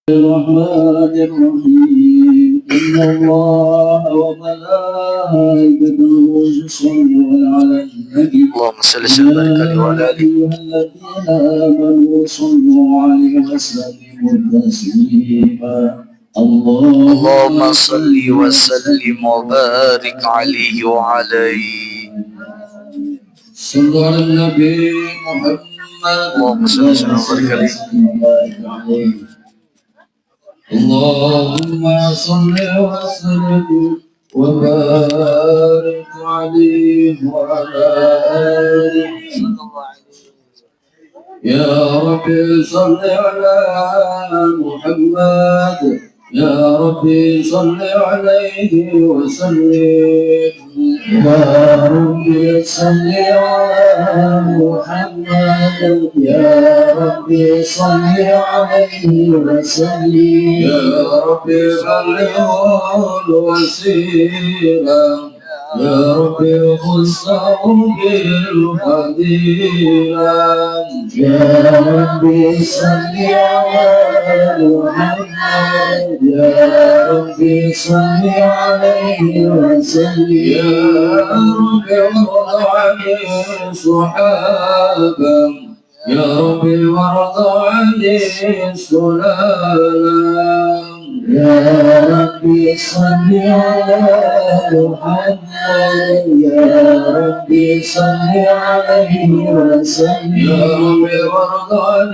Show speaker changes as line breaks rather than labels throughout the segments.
الرحمن الرحيم إن الله وملائكته يصلون على النبي
اللهم صل وسلم وعلى آله
الذين آمنوا صلوا عليه وسلموا تسليما
اللهم صل وسلم وبارك عليه وعليه.
صلوا على النبي محمد
اللهم صل وسلم وبارك عليه.
اللهم صل وسلم وبارك عليه وعلى آله. يا رب صل على محمد، يا رب صل عليه وسلم. يا رب صل على محمد، يا رب صل عليه وسلم. يا رب بلغه الوسيلة، يا رب خصه بالفضيلة. يا رب صل على محمد، يا رب صل عليه وسلم. يا رب وارض عن الصحابة، يا رب وارض عن السلالة. يا رب صل على محمد، يا رب صل عليه وسلم. يا رب وارض عن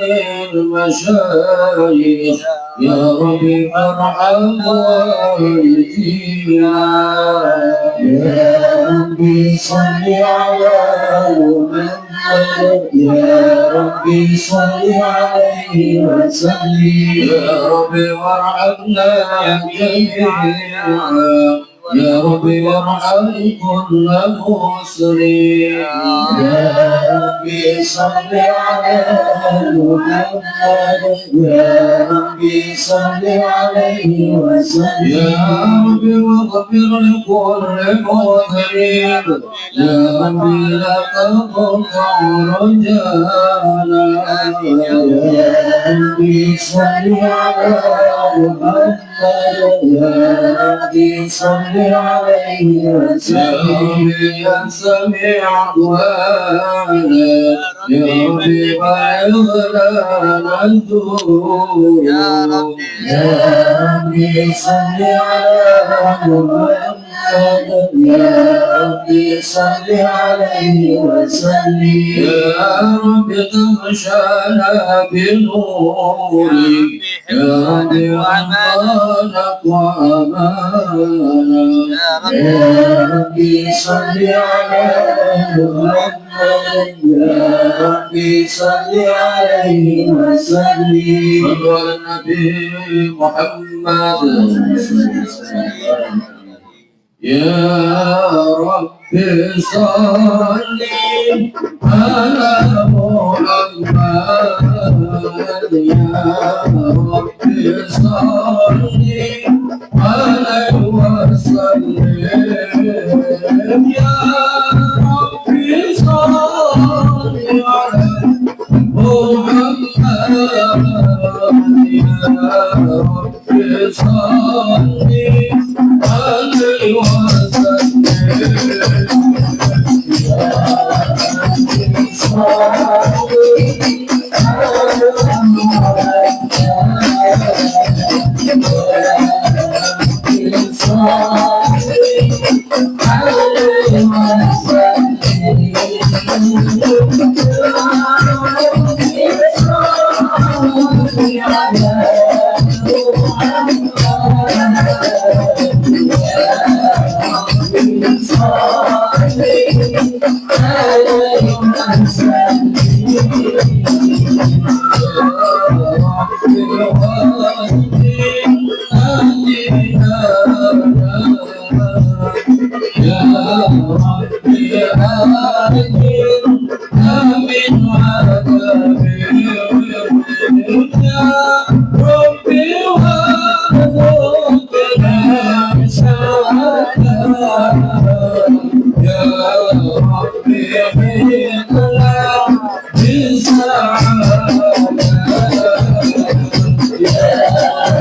المشايخ، يا رب ارحم والدينا. يا رب صل على محمد، يا رب صل عليه وسلم. يا رب وارحمنا جميعا، يا رب وارحم كل مسلم. يا رب صل على محمد، يا رب صل عليه وسلم. يا رب واغفر لكل مذنب، يا رب لا تقطع رجانا. يا رب صل على محمد، يا رب صل عليه وسلم. يا سميع دعانا، يا رب بلغنا الدور. يا رب صل على محمد، يا رب صل عليه وسلم. يا رب تغشانا بنورك، يا رب أمانك وأمانا. يا رب صل على محمد، يا رب صل عليه وسلم. صلوا على النبي محمد. يا رب صل على محمد، يا رب صل عليه وسلم. يا رب صل على محمد، يا رب صل عليه وسلم. يا رب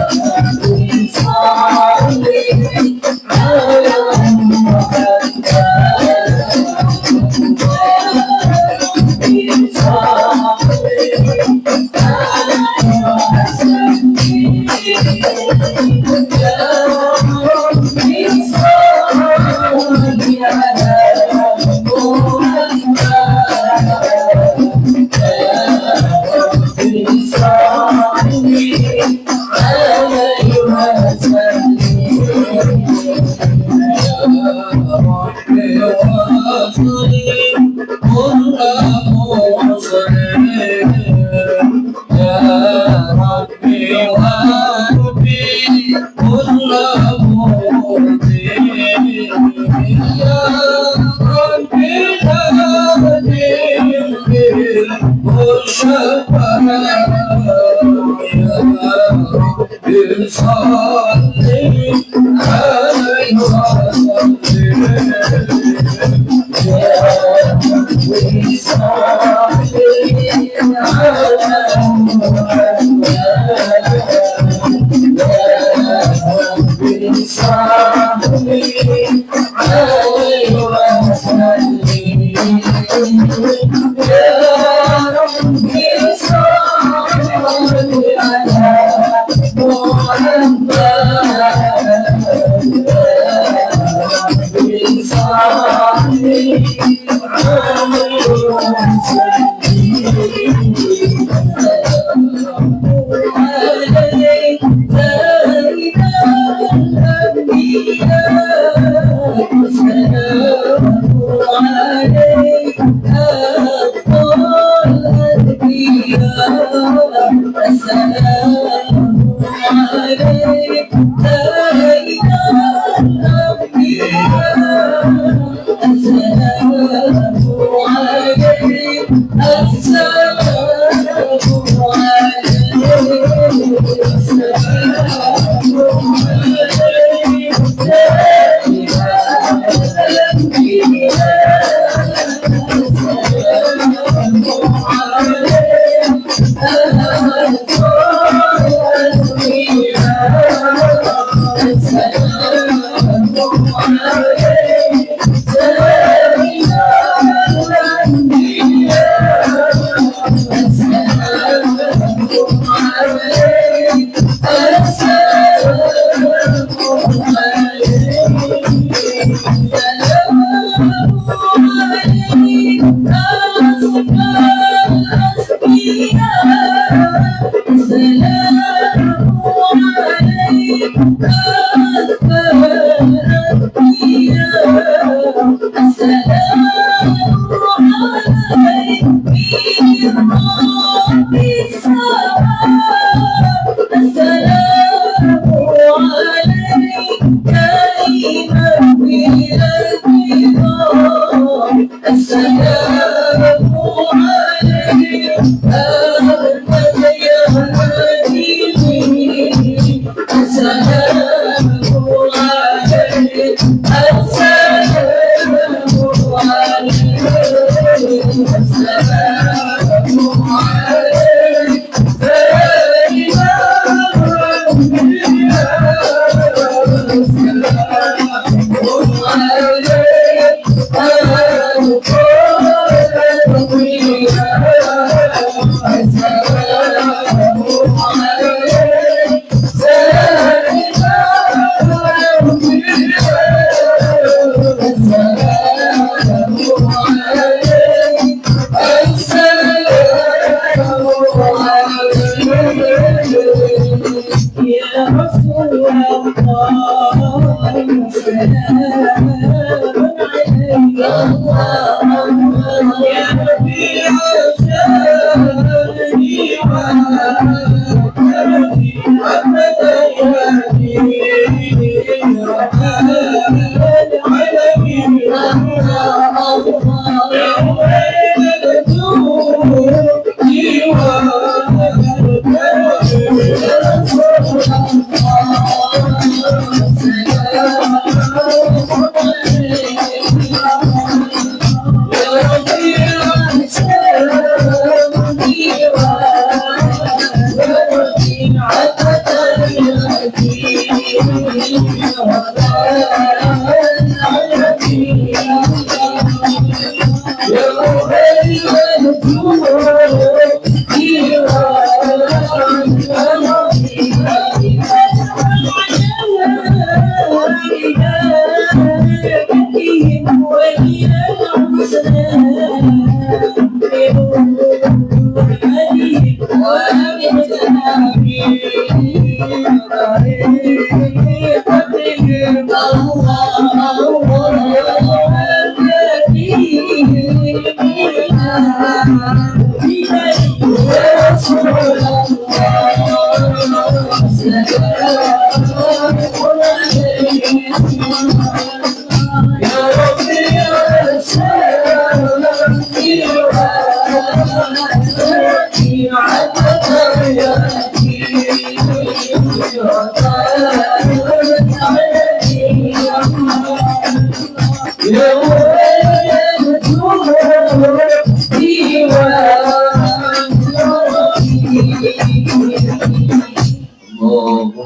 اللهم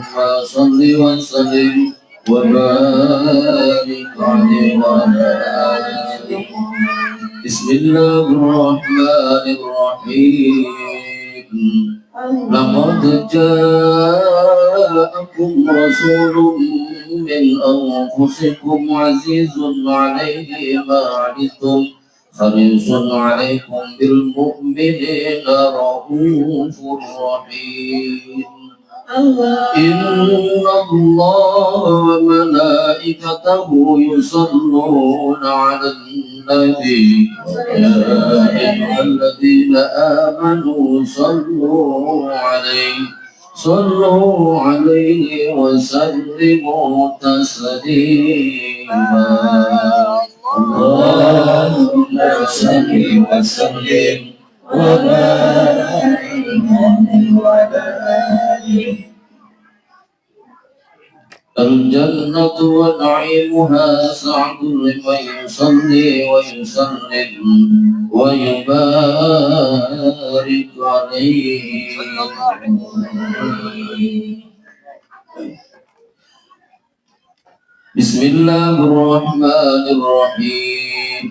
صل وسلم وبارك عليه وعلى آله. بسم الله الرحمن الرحيم. لقد جاءكم رسول من أنفسكم عزيز عليه ما عنتم حريص عليكم بالمؤمنين رؤوف رحيم. إن الله وملائكته يصلون على النبي يا أيها الذين آمنوا صلوا عليه وسلموا تسليما. اللهم صل وسلم وبارك على آله. الجنة ونعيمها سعد لمن يصلي ويسلم ويبارك عليه. بسم الله الرحمن الرحيم.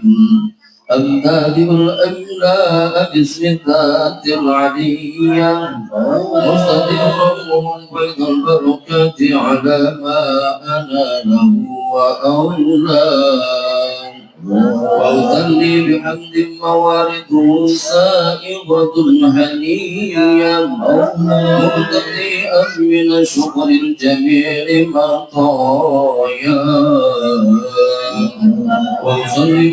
الكاذب الأملاء باسم الذات العلية مستديرهم بين البركات على ما أنا له وأولاه. وأثني بحمد موارده سائغة هنية مبتدئا من شكر الجميع مطايا. وأصلي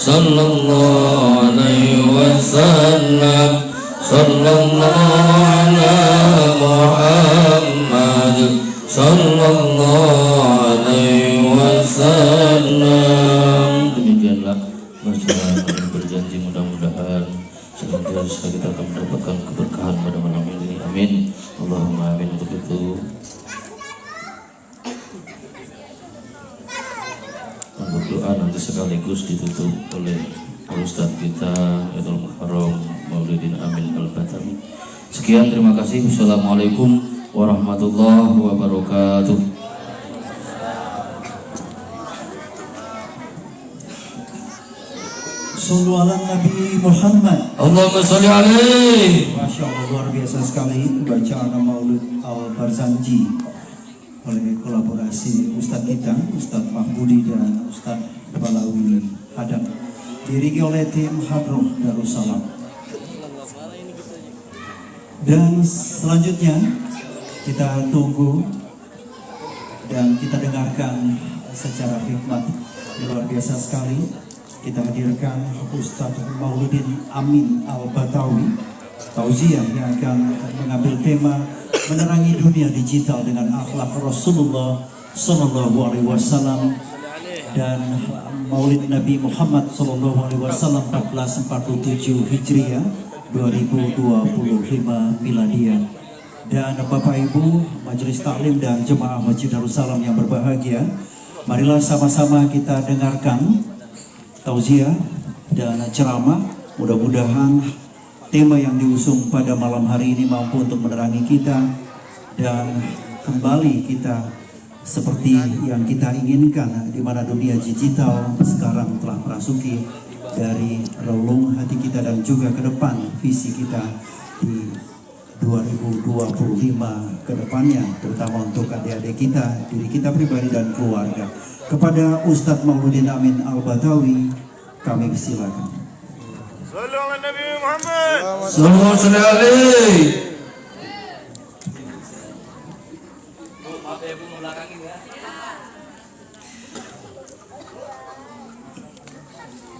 sallallahu alaihi wasallam, sallallahu ala Muhammad, sallallahu alaihi wasallam. Demikianlah masalah yang berjanji, mudah-mudahan senantiasa kita akan mendapatkan keberkahan pada malam ini. Amin. Allahumma amin. Untuk itu untuk doa nanti sekaligus ditutup oleh Ustaz kita Yaitul Muharram Maulidin Amin Al-Batawi. Sekian, terima kasih. Wassalamualaikum warahmatullahi wabarakatuh.
Sallu ala Nabi Muhammad.
Allahumma sholli alaihi.
Masya Allah, luar biasa sekali bacaan Maulid Al-Barzanji oleh kolaborasi Ustadz kita, Ustadz Mahbudi dan Ustadz Balawi Adam, diiringi oleh tim Hadroh Darussalam. Dan selanjutnya kita tunggu dan kita dengarkan secara hikmat luar biasa sekali. Kita hadirkan Ustadz Maulidin Amin Al-Batawi Tauziah yang akan mengambil tema menerangi dunia digital dengan akhlak Rasulullah Sallallahu Alaihi Wasallam dan Maulid Nabi Muhammad Sallallahu Alaihi Wasallam 1447 Hijriah 2025 Miladiah. Dan Bapak Ibu Majelis Taklim dan Jemaah Masjid Darussalam yang berbahagia, marilah sama-sama kita dengarkan tauziah dan ceramah. Mudah-mudahan tema yang diusung pada malam hari ini mampu untuk menerangi kita dan kembali kita seperti yang kita inginkan, di mana dunia digital sekarang telah merasuki dari relung hati kita dan juga ke depan visi kita di 2025 ke depannya, terutama untuk adik-adik kita, diri kita pribadi dan keluarga. Kepada Ustadz Maulidin Amin Al-Batawi kami silakan.
Sallallahu ala Nabi Muhammad.
Sallallahu alaihi.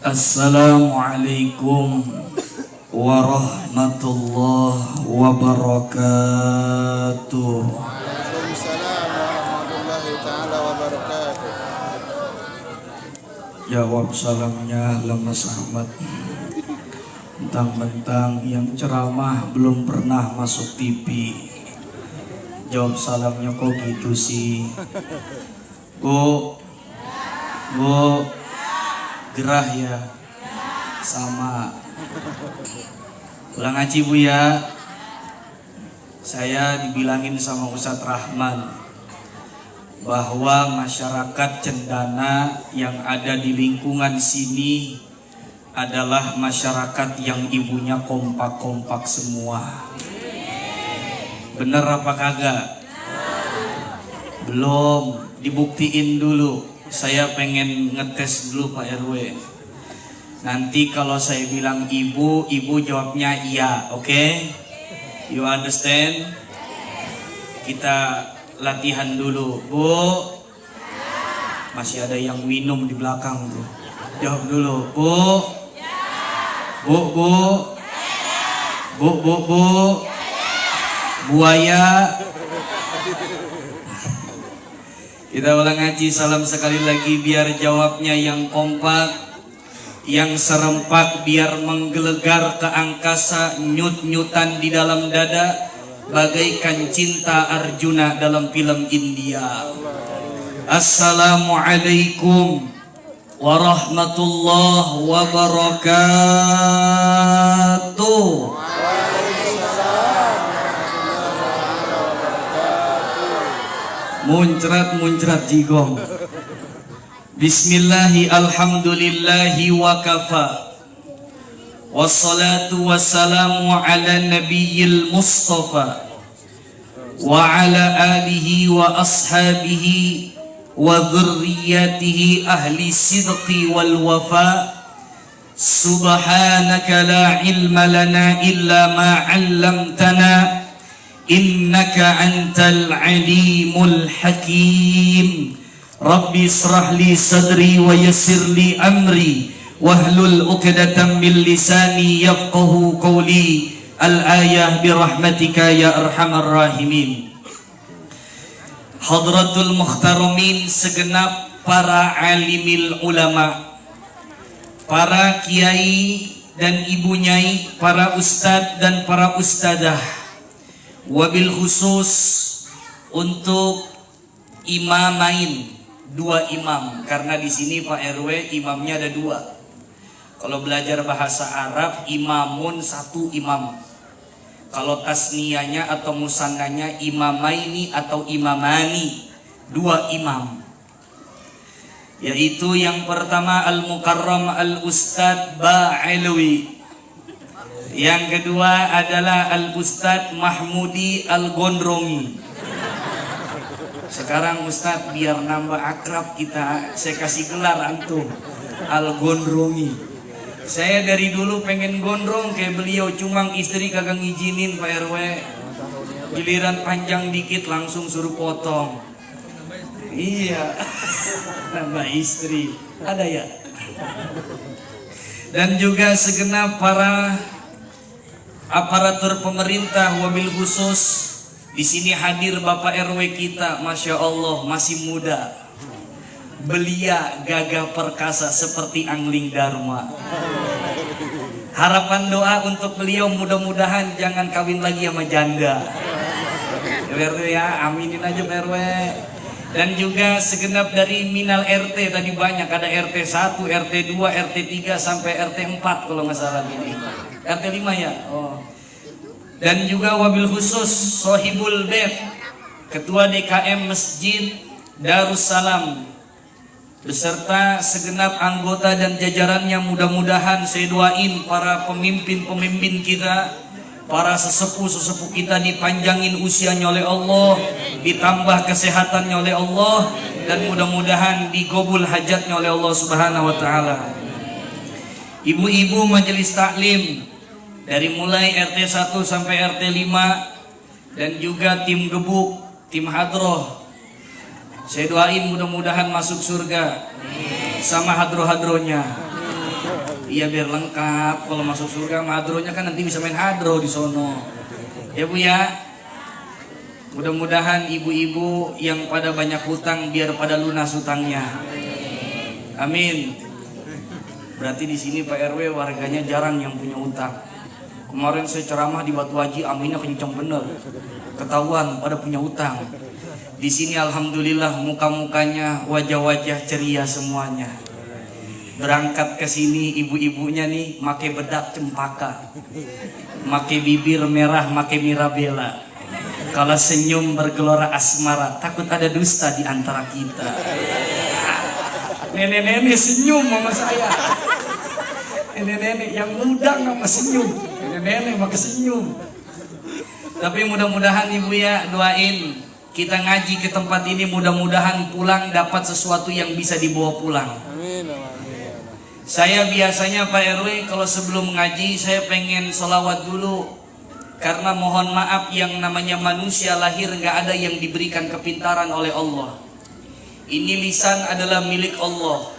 Assalamualaikum warahmatullahi wabarakatuh.
Waalaikumsalam warahmatullahi taala wabarakatuh.
Jawab salamnya Lemas Ahmad. Mentang-mentang yang ceramah belum pernah masuk TV, jawab salamnya kok gitu sih. Bu, gerah ya, sama. Pulang ngaji Bu ya. Saya dibilangin sama Ustadz Rahman bahwa masyarakat Cendana yang ada di lingkungan sini adalah masyarakat yang ibunya kompak-kompak semua. Bener apa kagak? Belum, dibuktiin dulu. Saya pengen ngetes dulu Pak RW. Nanti kalau saya bilang ibu, ibu jawabnya iya, oke? You understand? Kita latihan dulu. Bu, masih ada yang minum di belakang tuh. Jawab dulu. Bu, buaya. Kita ulang ngaji salam sekali lagi biar jawabnya yang kompak, yang serempak, biar menggelegar ke angkasa, nyut-nyutan di dalam dada bagaikan cinta Arjuna dalam film India. Assalamualaikum warahmatullahi wabarakatuh. Muncrat jigong. Bismillahi alhamdulillahi wa kafa. Wassalatu wassalamu ala nabiyil mustafa wa ala alihi wa ashabihi wa dhurriyyatihi ahli sidqi wal wafa. Subhanaka la ilma lana illa ma 'allamtana innaka antal alimul hakim. Rabbi israh li sadri wa yassir li amri wahlul 'uqdatam min lisani yafqahu qawli. Al-ayah birahmatika ya arhamar rahimin. Hadratul muhtaramin, segenap para alimil ulama, para kiai dan ibu nyai, para ustadz dan para ustadzah, wabil khusus untuk imamain, dua imam, karena di sini Pak RW imamnya ada dua. Kalau belajar bahasa Arab, imamun satu imam. Kalau tasniyanya atau musannanya imamaini atau imamani, dua imam. Yaitu yang pertama Al-Mukarram Al-Ustadz Ba'ilwi. Yang kedua adalah Al-Ustadz Mahmudi Al-Gondrongi. Sekarang Ustadz biar nambah akrab kita, saya kasih gelar antum Al-Gondrongi. Saya dari dulu pengen gondrong kayak beliau, cuma istri kagak ngizinin Pak RW. Giliran panjang dikit langsung suruh potong. Iya, nambah istri ada ya. Dan juga segenap para aparatur pemerintah, wabil khusus di sini hadir Bapak RW kita, masya Allah masih muda, belia, gagah perkasa seperti angling dharma. Harapan doa untuk beliau mudah-mudahan jangan kawin lagi sama janda. RW ya, aminin aja Pak RW. Dan juga segenap dari minal RT, tadi banyak, ada RT 1, RT 2, RT 3 sampai RT 4 kalau nggak salah ini. RT 5 ya. Oh. Dan juga wabil khusus Sohibul Bait, Ketua DKM Masjid Darussalam, beserta segenap anggota dan jajarannya. Mudah-mudahan saya doain para pemimpin-pemimpin kita, para sesepuh-sesepuh kita dipanjangin usianya oleh Allah, ditambah kesehatannya oleh Allah, dan mudah-mudahan digobul hajatnya oleh Allah Subhanahu wa taala. Ibu-ibu majelis taklim dari mulai RT 1 sampai RT 5 dan juga tim gebuk, tim hadroh, saya doain mudah-mudahan masuk surga sama hadro-hadronya. Iya biar lengkap, kalau masuk surga sama hadronya kan nanti bisa main hadro di sono. Ya Bu ya. Mudah-mudahan ibu-ibu yang pada banyak hutang biar pada lunas hutangnya. Amin. Berarti di sini Pak RW warganya jarang yang punya hutang. Kemarin saya ceramah di Batu Haji, aminnya kencang bener. Ketahuan pada punya hutang. Di sini alhamdulillah muka-mukanya wajah-wajah ceria semuanya. Berangkat ke sini ibu-ibunya nih make bedak cempaka, make bibir merah, make mirabella. Kalau senyum bergelora asmara, takut ada dusta di antara kita. Nenek-nenek senyum sama saya. Nenek-nenek yang muda sama senyum, nenek-nenek make senyum. Tapi mudah-mudahan ibu ya doain kita ngaji ke tempat ini, mudah-mudahan pulang dapat sesuatu yang bisa dibawa pulang. Saya biasanya Pak RW kalau sebelum ngaji saya pengen sholawat dulu, karena mohon maaf yang namanya manusia lahir nggak ada yang diberikan kepintaran oleh Allah. Ini lisan adalah milik Allah,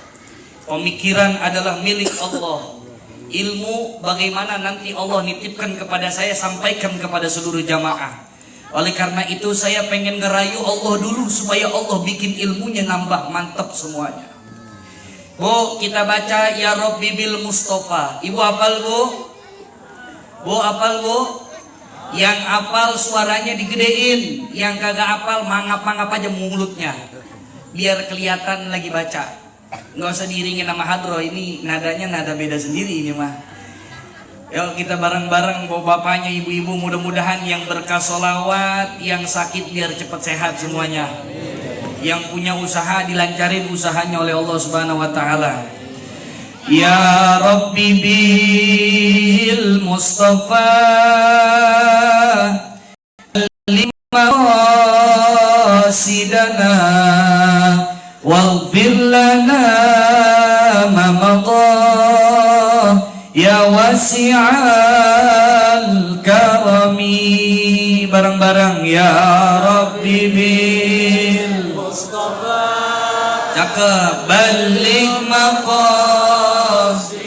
pemikiran adalah milik Allah, ilmu bagaimana nanti Allah nitipkan kepada saya, sampaikan kepada seluruh jamaah. Oleh karena itu saya pengen ngerayu Allah dulu supaya Allah bikin ilmunya nambah mantap semuanya. Bu, kita baca Ya Rabbi bil Mustafa. Ibu hafal Bu? Bu hafal Bu? Yang hafal suaranya digedein, yang kagak hafal mangap-mangap aja mulutnya, biar kelihatan lagi baca. Nggak usah diiringin sama hadro, ini nadanya nada beda sendiri ini mah. Yuk kita bareng-bareng bawa bapaknya, ibu-ibu, mudah-mudahan yang berkah sholawat, yang sakit biar cepat sehat semuanya. Yang punya usaha dilancarin usahanya oleh Allah Subhanahu wa taala. Ya Rabbi bil Mustafa lima sidana waghfir lana ma madha ya wasi'al karami. Bareng-bareng Ya Rabbi bil Mustafa cakep balik maqasid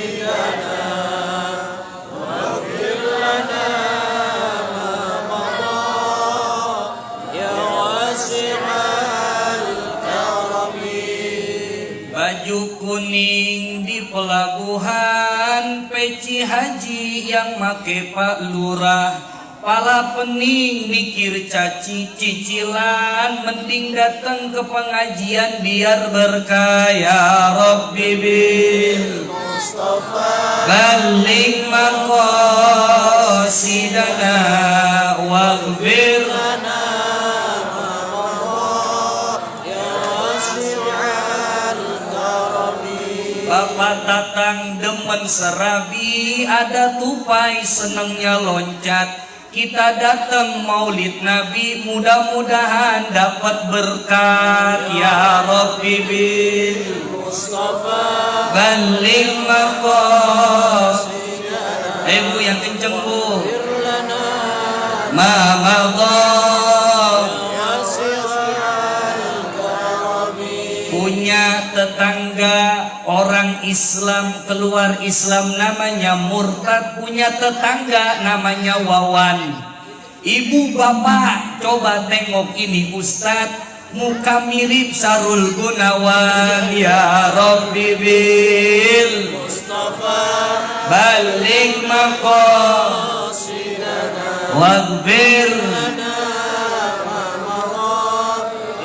pening di pelabuhan, peci haji yang make Pak Lurah. Pala pening mikir caci cicilan, mending datang ke pengajian biar berkah. Ya Rabbi bil Mustafa balligh maqasidana waghfir lana Bapak datang demen serabi, ada tupai senengnya loncat. Kita datang maulid Nabi, mudah-mudahan dapat berkat. Ya Rabbi bil Mustafa balligh maqasidana. Bu yang kenceng Bu. Ma madha. Punya tetangga orang Islam keluar Islam namanya murtad, punya tetangga namanya Wawan. Ibu bapak coba tengok ini Ustadz, muka mirip Sarul Gunawan. Ya Rabbi bil Mustafa balligh maqasidana waghfir lana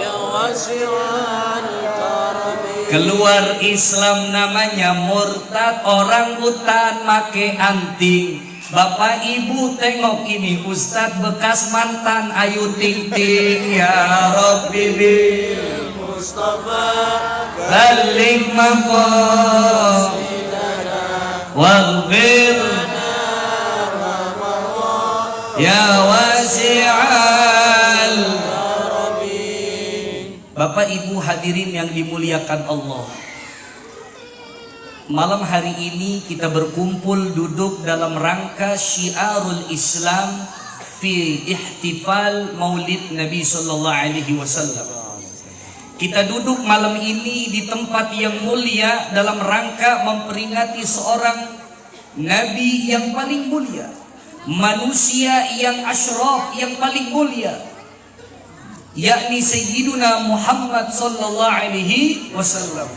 ya wasi'al. Keluar Islam namanya murtad, orang hutan make anting. Bapak ibu tengok ini Ustadz, bekas mantan Ayu Ting Ting. Ya Rabbi bil Mustafa balligh maqasidana waghfir ya wasi'al. Bapak ibu hadirin yang dimuliakan Allah, malam hari ini kita berkumpul duduk dalam rangka syiarul Islam fi ihtifal maulid Nabi sallallahu alaihi wasallam. Kita duduk malam ini di tempat yang mulia dalam rangka memperingati seorang Nabi yang paling mulia, manusia yang asyraf yang paling mulia, yakni Sayyiduna Muhammad sallallahu alaihi wasallam.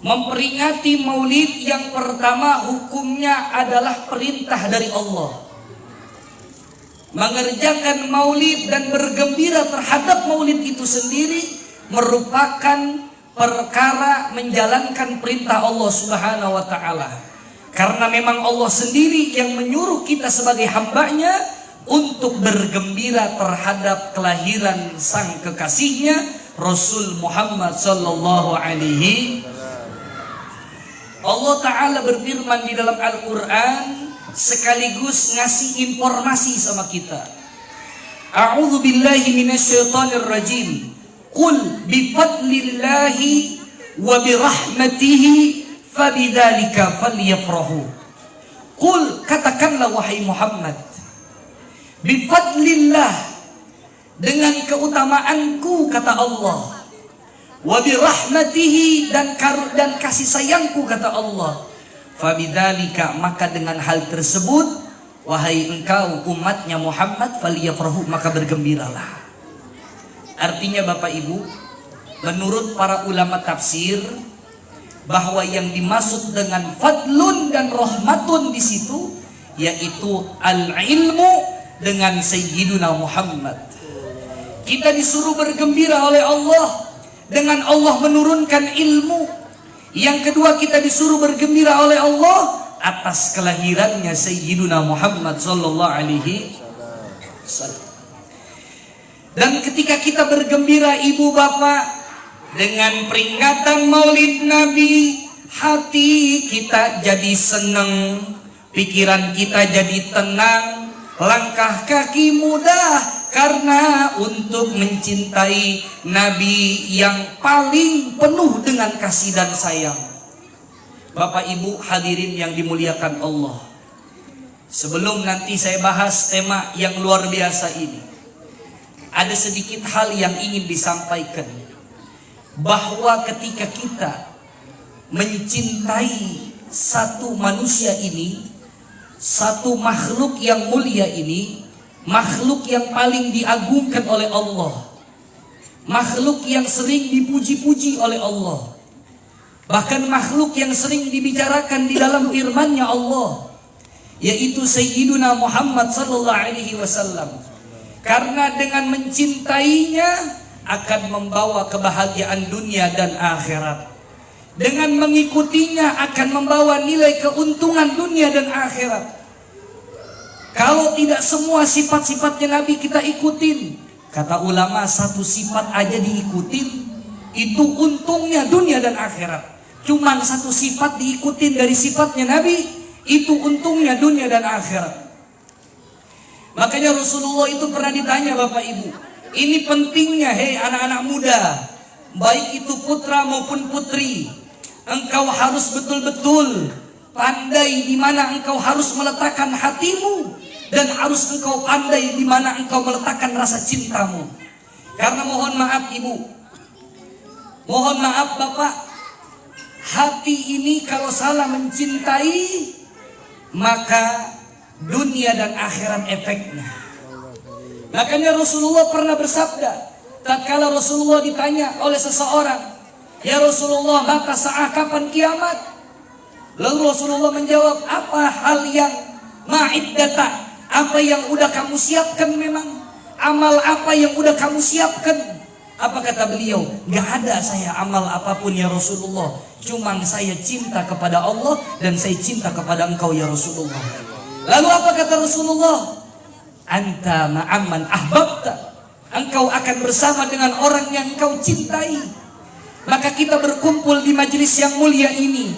Memperingati maulid yang pertama hukumnya adalah perintah dari Allah. Mengerjakan maulid dan bergembira terhadap maulid itu sendiri merupakan perkara menjalankan perintah Allah Subhanahu wa taala. Karena memang Allah sendiri yang menyuruh kita sebagai hambanya untuk bergembira terhadap kelahiran sang kekasihnya Rasul Muhammad sallallahu alaihi. Allah Ta'ala berfirman di dalam Al-Quran sekaligus ngasih informasi sama kita. A'udzu billahi minasyaitonir rajim. Qul bifadlillahi wa birahmatihi fabidzalika falyafrahu. Qul, katakanlah wahai Muhammad, bifadlillah, dengan keutamaanku kata Allah, wa birahmatihi, dan kasih sayangku kata Allah, fabidzalika, maka dengan hal tersebut wahai engkau umatnya Muhammad falyafrahu, maka bergembiralah. Artinya Bapak Ibu, menurut para ulama tafsir bahwa yang dimaksud dengan fadlun dan rahmatun di situ yaitu al-ilmu dengan Sayyiduna Muhammad. Kita disuruh bergembira oleh Allah dengan Allah menurunkan ilmu. Yang kedua, kita disuruh bergembira oleh Allah atas kelahirannya Sayyiduna Muhammad sallallahu alaihi wasallam. Dan ketika kita bergembira ibu bapak dengan peringatan Maulid Nabi, hati kita jadi senang, pikiran kita jadi tenang, langkah kaki mudah karena untuk mencintai Nabi yang paling penuh dengan kasih dan sayang. Bapak Ibu hadirin yang dimuliakan Allah, sebelum nanti saya bahas tema yang luar biasa ini, ada sedikit hal yang ingin disampaikan. Bahwa ketika kita mencintai satu manusia ini, satu makhluk yang mulia ini, makhluk yang paling diagungkan oleh Allah, makhluk yang sering dipuji-puji oleh Allah, bahkan makhluk yang sering dibicarakan di dalam firman-Nya Allah, yaitu Sayyiduna Muhammad sallallahu alaihi wasallam. Karena dengan mencintainya akan membawa kebahagiaan dunia dan akhirat. Dengan mengikutinya akan membawa nilai keuntungan dunia dan akhirat. Kalau tidak semua sifat-sifatnya Nabi kita ikutin, kata ulama satu sifat aja diikutin, itu untungnya dunia dan akhirat. Cuman satu sifat diikutin dari sifatnya Nabi, itu untungnya dunia dan akhirat. Makanya Rasulullah itu pernah ditanya Bapak Ibu, ini pentingnya, hei anak-anak muda, baik itu putra maupun putri, engkau harus betul-betul pandai di mana engkau harus meletakkan hatimu, dan harus engkau pandai di mana engkau meletakkan rasa cintamu. Karena mohon maaf Ibu, mohon maaf Bapak, hati ini kalau salah mencintai, maka dunia dan akhirat efeknya. Makanya Rasulullah pernah bersabda, tatkala Rasulullah ditanya oleh seseorang, ya Rasulullah, maka saat kapan kiamat? Lalu Rasulullah menjawab, apa hal yang ma'iddata, apa yang udah kamu siapkan memang? Amal apa yang udah kamu siapkan? Apa kata beliau? Gak ada saya amal apapun ya Rasulullah, cuma saya cinta kepada Allah dan saya cinta kepada engkau ya Rasulullah. Lalu apa kata Rasulullah? Anta ma'amman ahbabta, engkau akan bersama dengan orang yang engkau cintai. Maka kita berkumpul di majelis yang mulia ini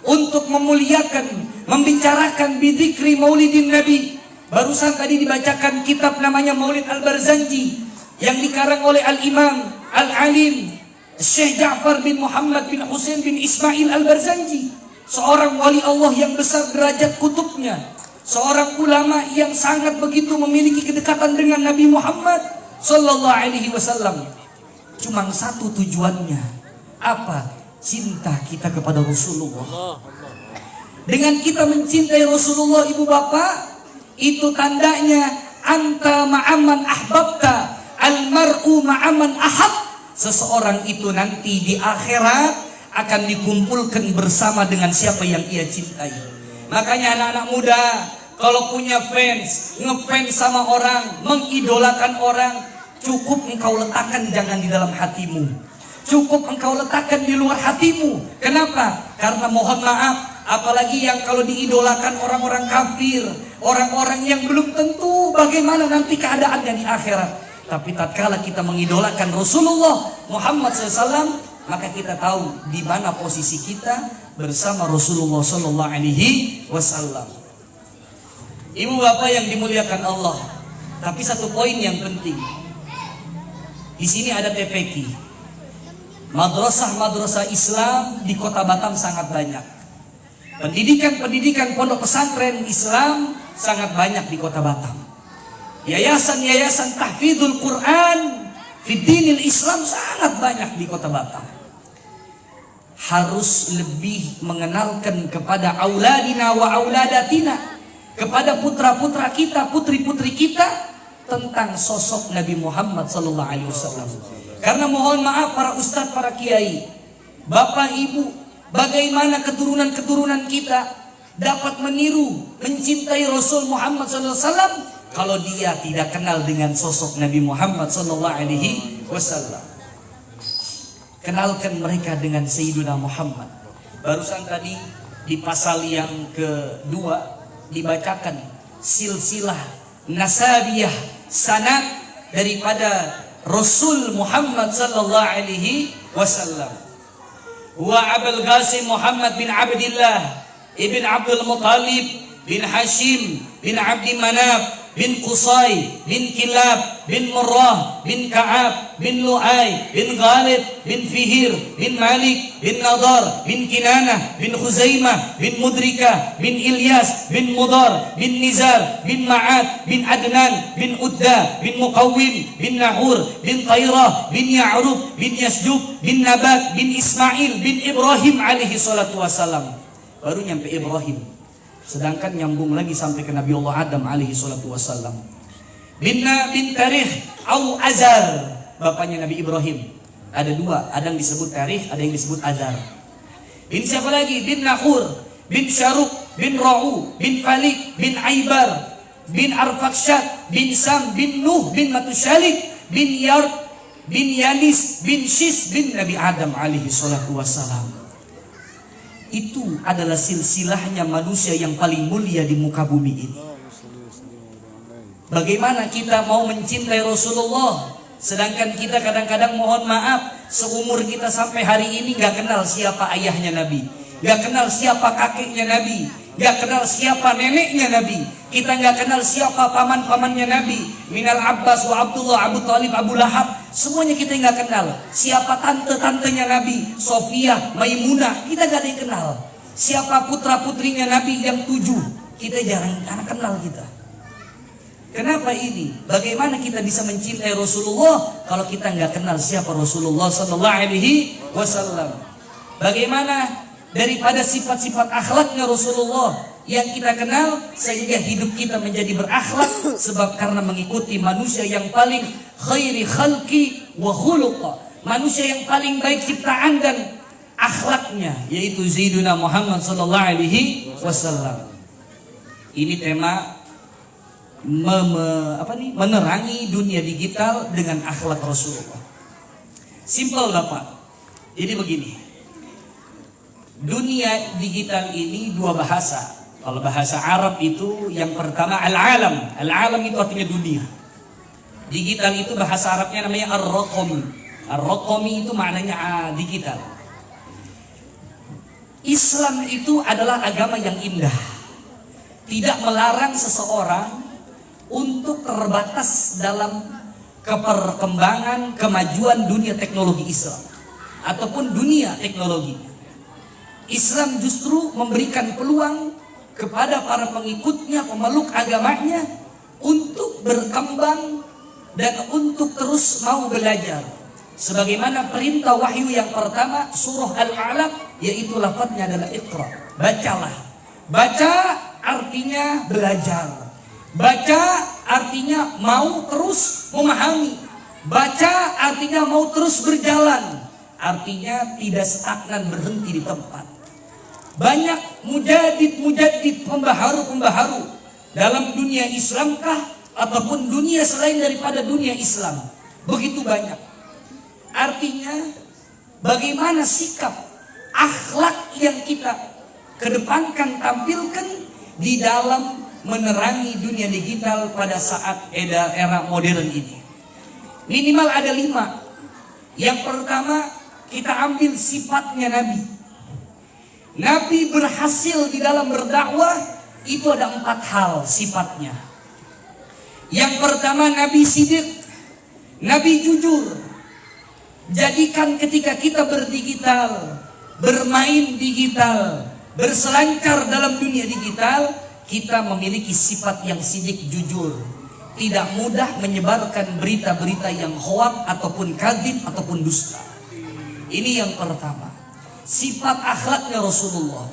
untuk memuliakan, membicarakan bidzikri maulidin Nabi. Barusan tadi dibacakan kitab namanya Maulid Al-Barzanji yang dikarang oleh Al-Imam Al-Alim Syekh Ja'far bin Muhammad bin Husain bin Ismail Al-Barzanji, seorang wali Allah yang besar derajat kutubnya, seorang ulama yang sangat begitu memiliki kedekatan dengan Nabi Muhammad sallallahu alaihi wasallam. Cuma satu tujuannya, apa? Cinta kita kepada Rasulullah. Dengan kita mencintai Rasulullah Ibu Bapak, itu tandanya anta ma'aman ahbabta, almar'u ma'aman ahab. Seseorang itu nanti di akhirat akan dikumpulkan bersama dengan siapa yang ia cintai. Makanya anak-anak muda, kalau punya fans, ngefans sama orang, mengidolakan orang, cukup engkau letakkan jangan di dalam hatimu, cukup engkau letakkan di luar hatimu. Kenapa? Karena mohon maaf, apalagi yang kalau diidolakan orang-orang kafir, orang-orang yang belum tentu bagaimana nanti keadaannya di akhirat. Tapi tatkala kita mengidolakan Rasulullah Muhammad SAW, maka kita tahu di mana posisi kita bersama Rasulullah Sallallahu Alaihi Wasallam. Ibu bapak yang dimuliakan Allah, tapi satu poin yang penting, di sini ada TPQ. Madrasah-madrasah Islam di Kota Batam sangat banyak. Pendidikan pondok pesantren Islam sangat banyak di Kota Batam. Yayasan-yayasan tahfidzul Quran fi dinil Islam sangat banyak di Kota Batam. Harus lebih mengenalkan kepada auladina wa auladatina, kepada putra-putra kita, putri-putri kita, tentang sosok Nabi Muhammad sallallahu alaihi wasallam. Karena mohon maaf para ustadz, para kiai, bapak ibu, bagaimana keturunan-keturunan kita dapat meniru, mencintai Rasul Muhammad sallallahu alaihi wasallam kalau dia tidak kenal dengan sosok Nabi Muhammad sallallahu alaihi wasallam. Kenalkan mereka dengan Sayyiduna Muhammad. Barusan tadi di pasal yang kedua dibacakan silsilah nasabiyah sanad daripada Rasul Muhammad sallallahu alaihi wasallam. Wa Abul Qasim Muhammad bin Abdullah ibn Abdul Muttalib bin Hashim bin Abdi Manaf bin Qusay bin Kilab bin Murrah bin Ka'ab bin Lu'ay bin Ghalib bin Fihir bin Malik bin Nadar bin Kinanah bin Khuzaimah bin Mudrika bin Ilyas bin Mudar bin Nizar bin Ma'ad bin Adnan bin Udda bin Muqawwim bin Nahur bin Tairah bin Ya'rub bin Yasjub bin Nabat bin Ismail bin Ibrahim alaihi salatu wassalam. Baru nyampe Ibrahim, sedangkan nyambung lagi sampai ke Nabi Allah Adam alaihi salatu wassalam. Bin Tarikh au Azar, bapaknya Nabi Ibrahim. Ada dua, ada yang disebut Tarikh, ada yang disebut Azar. bin siapa lagi? Bin Nahur, bin Syaruk, bin Ra'u, bin Falik, bin Aibar, bin Arfakshat, bin Sam, bin Nuh, bin Matusyalik, bin Yard, bin Yanis, bin Shis, bin Nabi Adam alaihi salatu wassalam. Itu adalah silsilahnya manusia yang paling mulia di muka bumi ini. Bagaimana kita mau mencintai Rasulullah, sedangkan kita kadang-kadang mohon maaf, seumur kita sampai hari ini gak kenal siapa ayahnya Nabi, gak kenal siapa kakeknya Nabi, gak kenal siapa neneknya Nabi, kita gak kenal siapa paman-pamannya Nabi, minal Abbas wa Abdullah, Abu Talib, Abu Lahab, semuanya kita gak kenal. Siapa tante-tantenya Nabi, Sofiyah, Maimunah, kita gak ada yang kenal. Siapa putra-putrinya Nabi yang 7, kita jarang kenal kita. Kenapa ini? Bagaimana kita bisa mencintai Rasulullah kalau kita nggak kenal siapa Rasulullah Sallallahu Alaihi Wasallam? Bagaimana daripada sifat-sifat akhlaknya Rasulullah yang kita kenal sehingga hidup kita menjadi berakhlak, sebab karena mengikuti manusia yang paling khairi khalqi wa khuluqa, manusia yang paling baik ciptaan dan akhlaknya, yaitu Sayyidina Muhammad Sallallahu Alaihi Wasallam. Ini tema menerangi dunia digital dengan akhlak Rasulullah. Simple Bapak. Jadi begini, dunia digital ini 2 bahasa. Kalau bahasa Arab itu yang pertama al-alam. Al-alam itu artinya dunia. Digital itu bahasa Arabnya namanya ar-raqami. Ar-raqami itu maknanya digital. Islam itu adalah agama yang indah, tidak melarang seseorang untuk terbatas dalam keperkembangan kemajuan dunia teknologi Islam ataupun dunia teknologi. Islam justru memberikan peluang kepada para pengikutnya, pemeluk agamanya untuk berkembang dan untuk terus mau belajar. Sebagaimana perintah wahyu yang pertama surah Al-Alaq, yaitu lafadznya adalah Iqra, bacalah. Baca artinya belajar. Baca artinya mau terus memahami. Baca artinya mau terus berjalan. Artinya tidak stagnan berhenti di tempat. Banyak mujadid, pembaharu dalam dunia Islamkah ataupun dunia selain daripada dunia Islam. Begitu banyak. Artinya bagaimana sikap akhlak yang kita kedepankan, tampilkan di dalam menerangi dunia digital pada saat era modern ini. Minimal ada 5. Yang pertama, kita ambil sifatnya Nabi. Nabi berhasil di dalam berdakwah itu ada 4 hal sifatnya. Yang pertama, Nabi sidik, Nabi jujur. Jadikan ketika kita berdigital, bermain digital, berselancar dalam dunia digital, kita memiliki sifat yang sidik, jujur, tidak mudah menyebarkan berita-berita yang hoak ataupun kadzib ataupun dusta. Ini yang pertama, sifat akhlaknya Rasulullah.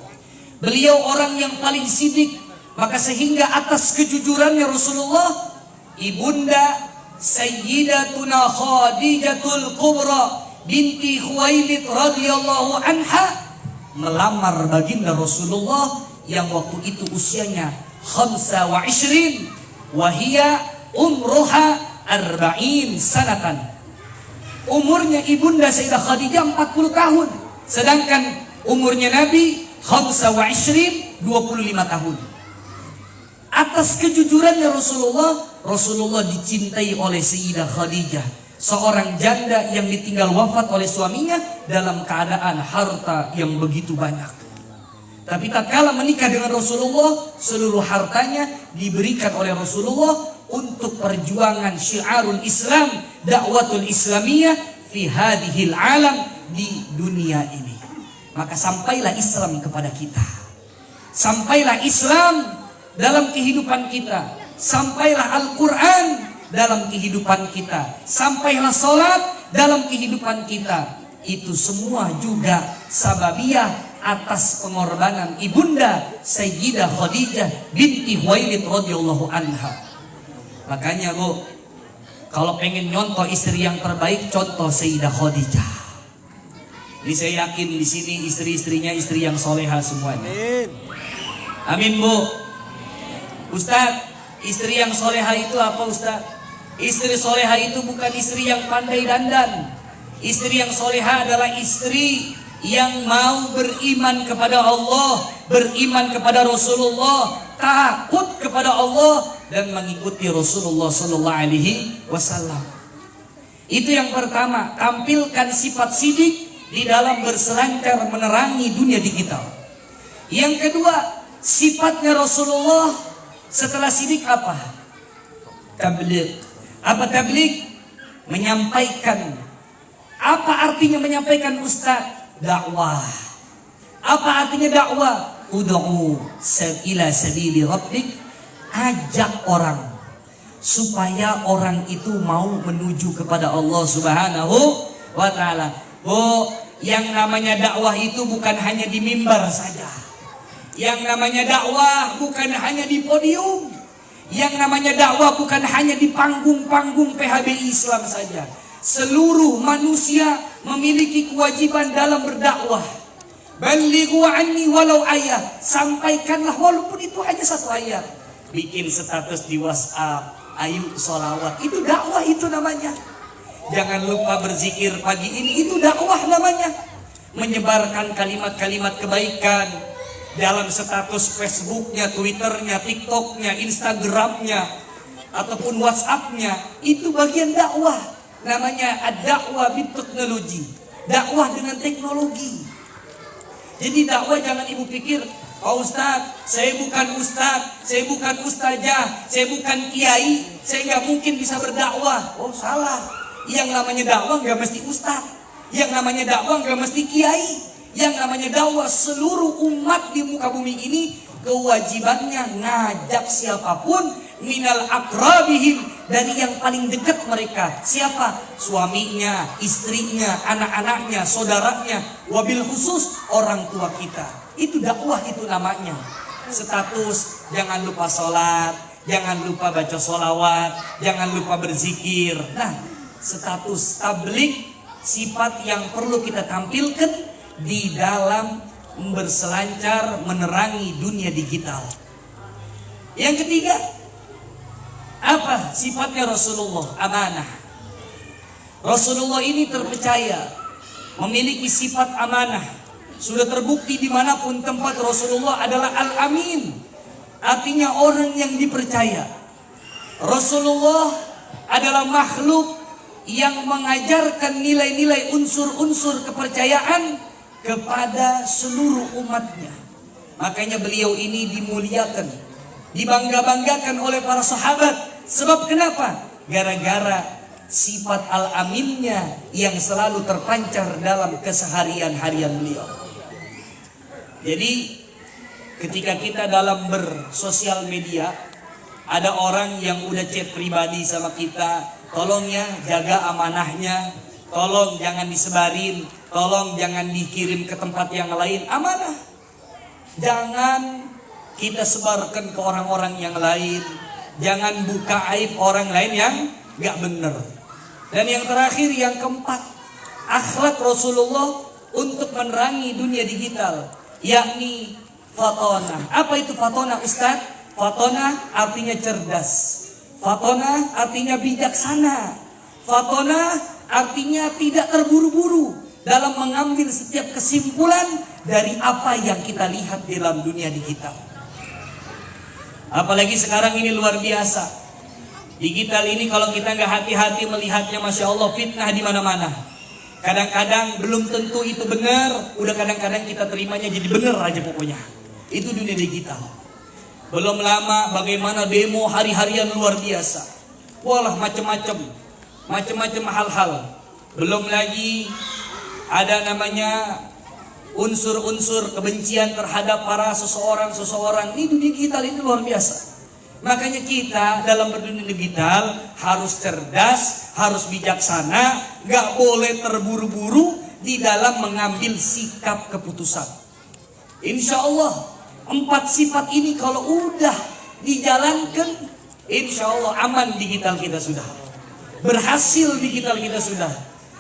Beliau orang yang paling sidik, maka sehingga atas kejujurannya Rasulullah, ibunda Sayyidatuna Khadijatul Kubra binti Khuwailid radhiyallahu anha melamar baginda Rasulullah yang waktu itu usianya 25 wahia umruha 40 sanatan. Umurnya ibunda Sayyidah Khadijah 40 tahun, sedangkan umurnya Nabi 25 tahun. Atas kejujurannya Rasulullah dicintai oleh Sayyidah Khadijah, seorang janda yang ditinggal wafat oleh suaminya dalam keadaan harta yang begitu banyak. Tapi tatkala menikah dengan Rasulullah, seluruh hartanya diberikan oleh Rasulullah untuk perjuangan syiarul Islam, dakwatul Islamiyah fi hadhil alam, di dunia ini. Maka sampailah Islam kepada kita. Sampailah Islam dalam kehidupan kita. Sampailah Al-Quran dalam kehidupan kita. Sampailah salat dalam kehidupan kita. Itu semua juga sababiyah atas pengorbanan ibunda Sayyidah Khadijah binti Khuwailid radhiyallahu anha. Makanya Bu, kalau pengen nyontoh istri yang terbaik, contoh Sayyidah Khadijah. Ini saya yakin di sini istri-istrinya istri yang soleha semuanya.
Amin.
Amin Bu. Ustadz, istri yang soleha itu apa Ustadz? Istri soleha itu bukan istri yang pandai dandan. Istri yang soleha adalah istri yang mau beriman kepada Allah, beriman kepada Rasulullah, takut kepada Allah dan mengikuti Rasulullah Sallallahu Alaihi Wasallam. Itu yang pertama, tampilkan sifat sidik di dalam berselancar menerangi dunia digital. Yang kedua, sifatnya Rasulullah setelah sidik apa? Tabligh. Apa tabligh? Menyampaikan. Apa artinya menyampaikan Ustaz? Dakwah. Apa artinya dakwah? Ud'u ila sabili rabbik, ajak orang supaya orang itu mau menuju kepada Allah Subhanahu wa taala. Oh, yang namanya dakwah itu bukan hanya di mimbar saja. Yang namanya dakwah bukan hanya di podium. Yang namanya dakwah bukan hanya di panggung-panggung PHBI Islam saja. Seluruh manusia memiliki kewajiban dalam berdakwah. Balighu anni walau ayat. Sampaikanlah walaupun itu hanya satu ayat. Bikin status di WhatsApp, ayo sholawat. Itu dakwah itu namanya. Jangan lupa berzikir pagi ini, itu dakwah namanya. Menyebarkan kalimat-kalimat kebaikan dalam status Facebooknya, Twitternya, TikToknya, Instagramnya, ataupun WhatsAppnya. Itu bagian dakwah. Namanya ad-dakwah biteknologi. Dakwah dengan teknologi. Jadi dakwah jangan ibu pikir, Pak Ustadz, saya bukan Ustadz, saya bukan Ustazah, saya bukan kiai, saya nggak mungkin bisa berdakwah. Oh salah. Yang namanya dakwah nggak mesti Ustadz. Yang namanya dakwah nggak mesti kiai. Yang namanya dakwah seluruh umat di muka bumi ini kewajibannya ngajak siapapun minal akrabihim, dari yang paling dekat mereka. Siapa? Suaminya, istrinya, anak-anaknya, saudaranya, wabil khusus orang tua kita. Itu dakwah itu namanya. Status jangan lupa sholat, jangan lupa baca sholawat, jangan lupa berzikir. Nah, status tabligh sifat yang perlu kita tampilkan di dalam berselancar menerangi dunia digital. Yang ketiga, apa sifatnya Rasulullah? Amanah. Rasulullah ini terpercaya, memiliki sifat amanah. Sudah terbukti dimanapun tempat Rasulullah adalah Al-Amin. Artinya orang yang dipercaya. Rasulullah adalah makhluk yang mengajarkan nilai-nilai unsur-unsur kepercayaan kepada seluruh umatnya. Makanya beliau ini dimuliakan, dibangga-banggakan oleh para sahabat. Sebab kenapa? Gara-gara sifat al-aminnya yang selalu terpancar dalam keseharian-harian beliau. Jadi ketika kita dalam bersosial media, ada orang yang udah chat pribadi sama kita, tolong ya jaga amanahnya, tolong jangan disebarin, tolong jangan dikirim ke tempat yang lain. Amanah jangan kita sebarkan ke orang-orang yang lain. Jangan buka aib orang lain yang gak benar. Dan yang terakhir, yang keempat, akhlak Rasulullah untuk menerangi dunia digital, yakni fatona. Apa itu fatona Ustaz? Fatona artinya cerdas. Fatona artinya bijaksana. Fatona artinya tidak terburu-buru dalam mengambil setiap kesimpulan dari apa yang kita lihat dalam dunia digital. Apalagi sekarang ini luar biasa. Digital ini kalau kita nggak hati-hati melihatnya, Masya Allah, fitnah di mana-mana. Kadang-kadang belum tentu itu benar, udah kadang-kadang kita terimanya jadi benar aja pokoknya. Itu dunia digital. Belum lama bagaimana demo hari-harian luar biasa. Walah macam-macam hal-hal. Belum lagi ada namanya unsur-unsur kebencian terhadap para seseorang. Ini dunia digital ini luar biasa. Makanya kita dalam berdunia digital harus cerdas, harus bijaksana, gak boleh terburu-buru di dalam mengambil sikap keputusan. Insya Allah 4 sifat ini kalau udah dijalankan, insya Allah aman digital kita sudah, berhasil digital kita sudah.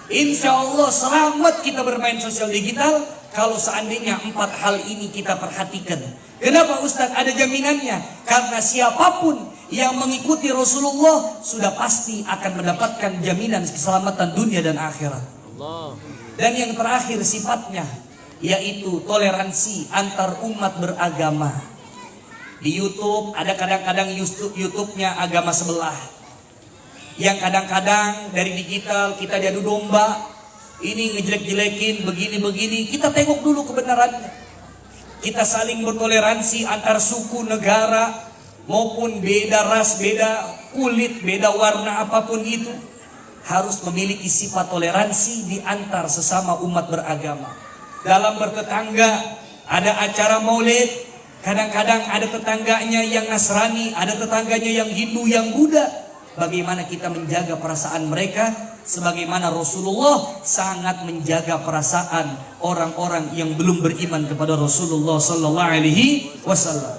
Insya Allah selamat kita bermain sosial digital kalau seandainya 4 hal ini kita perhatikan. Kenapa Ustadz? Ada jaminannya. Karena siapapun yang mengikuti Rasulullah sudah pasti akan mendapatkan jaminan keselamatan dunia dan akhirat. Dan yang terakhir sifatnya yaitu toleransi antar umat beragama. Di YouTube ada kadang-kadang YouTube-nya agama sebelah. Yang kadang-kadang dari digital kita diadu domba, ini ngejelek-jelekin begini-begini, kita tengok dulu kebenarannya. Kita saling bertoleransi antar suku, negara, maupun beda ras, beda kulit, beda warna apapun itu. Harus memiliki sifat toleransi di antar sesama umat beragama. Dalam bertetangga, ada acara maulid, kadang-kadang ada tetangganya yang Nasrani, ada tetangganya yang Hindu, yang Buddha. Bagaimana kita menjaga perasaan mereka sebagaimana Rasulullah sangat menjaga perasaan orang-orang yang belum beriman kepada Rasulullah sallallahu alaihi wasallam.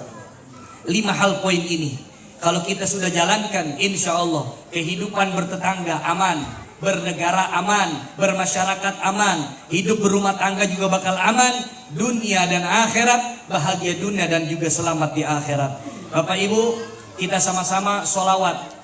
5 hal poin ini kalau kita sudah jalankan, insya Allah kehidupan bertetangga aman, bernegara aman, bermasyarakat aman, hidup berumah tangga juga bakal aman, dunia dan akhirat, bahagia dunia dan juga selamat di akhirat. Bapak Ibu, kita sama-sama sholawat.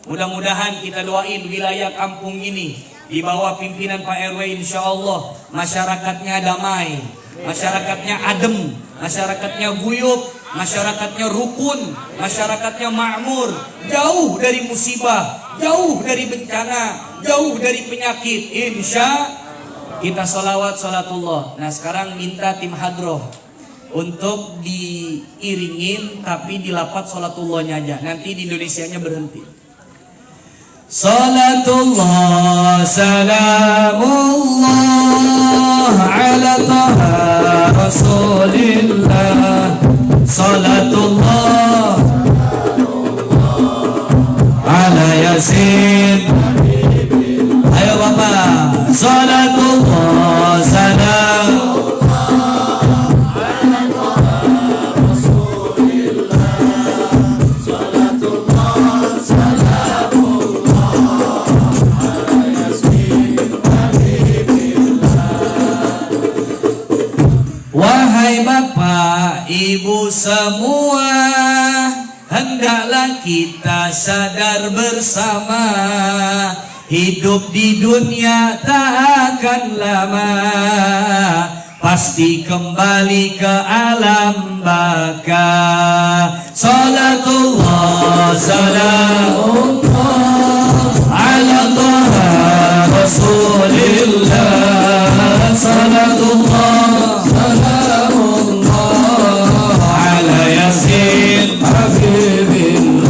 Mudah-mudahan kita doain wilayah kampung ini di bawah pimpinan Pak RW, insya Allah masyarakatnya damai, masyarakatnya adem, masyarakatnya guyup, masyarakatnya rukun, masyarakatnya makmur, jauh dari musibah, jauh dari bencana, jauh dari penyakit. Insya kita sholawat sholatullah. Nah sekarang minta tim hadroh untuk diiringin tapi dilafat sholatullahnya aja. Nanti di Indonesianya berhenti. Salatullah salamullah ala taha rasulillah. Salatullah ala yasin. Ayo Bapak. Salatullah salam. Wahai Bapak Ibu semua, hendaklah kita sadar bersama, hidup di dunia tak akan lama, pasti kembali ke alam baka. Salatullah salamullah ala taha rasulillah. Salatullah salamullah ala yasin habibillah.